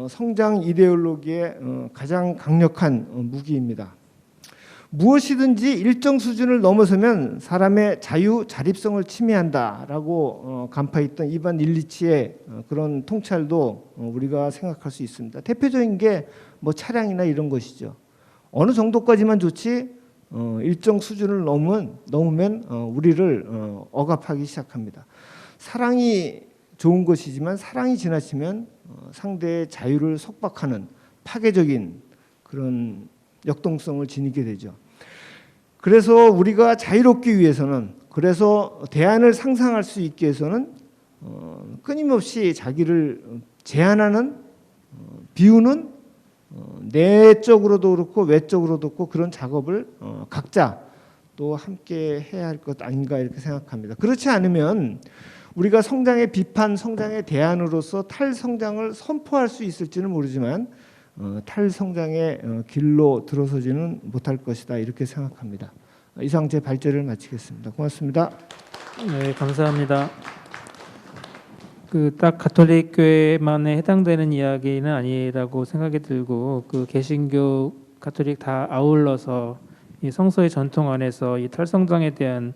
성장 이데올로기의 가장 강력한 무기입니다. 무엇이든지 일정 수준을 넘어서면 사람의 자유, 자립성을 침해한다라고 간파했던 이반 일리치의 그런 통찰도 우리가 생각할 수 있습니다. 대표적인 게 뭐 차량이나 이런 것이죠. 어느 정도까지만 좋지 일정 수준을 넘으면 우리를 억압하기 시작합니다. 사랑이 좋은 것이지만 사랑이 지나치면 상대의 자유를 속박하는 파괴적인 그런 역동성을 지니게 되죠. 그래서 우리가 자유롭기 위해서는, 그래서 대안을 상상할 수 있기 위해서는 끊임없이 자기를 제한하는, 비우는 내적으로도 그렇고 외적으로도 그렇고 그런 작업을 각자 또 함께 해야 할 것 아닌가 이렇게 생각합니다. 그렇지 않으면 우리가 성장의 비판, 성장의 대안으로서 탈성장을 선포할 수 있을지는 모르지만 탈성장의 길로 들어서지는 못할 것이다 이렇게 생각합니다. 이상 제 발제를 마치겠습니다. 고맙습니다. 네, 감사합니다. 그 딱 가톨릭 교회만에 해당되는 이야기는 아니라고 생각이 들고 그 개신교, 가톨릭 다 아울러서 이 성서의 전통 안에서 이 탈성장에 대한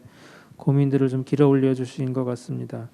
고민들을 좀 길어 올려 주신 것 같습니다.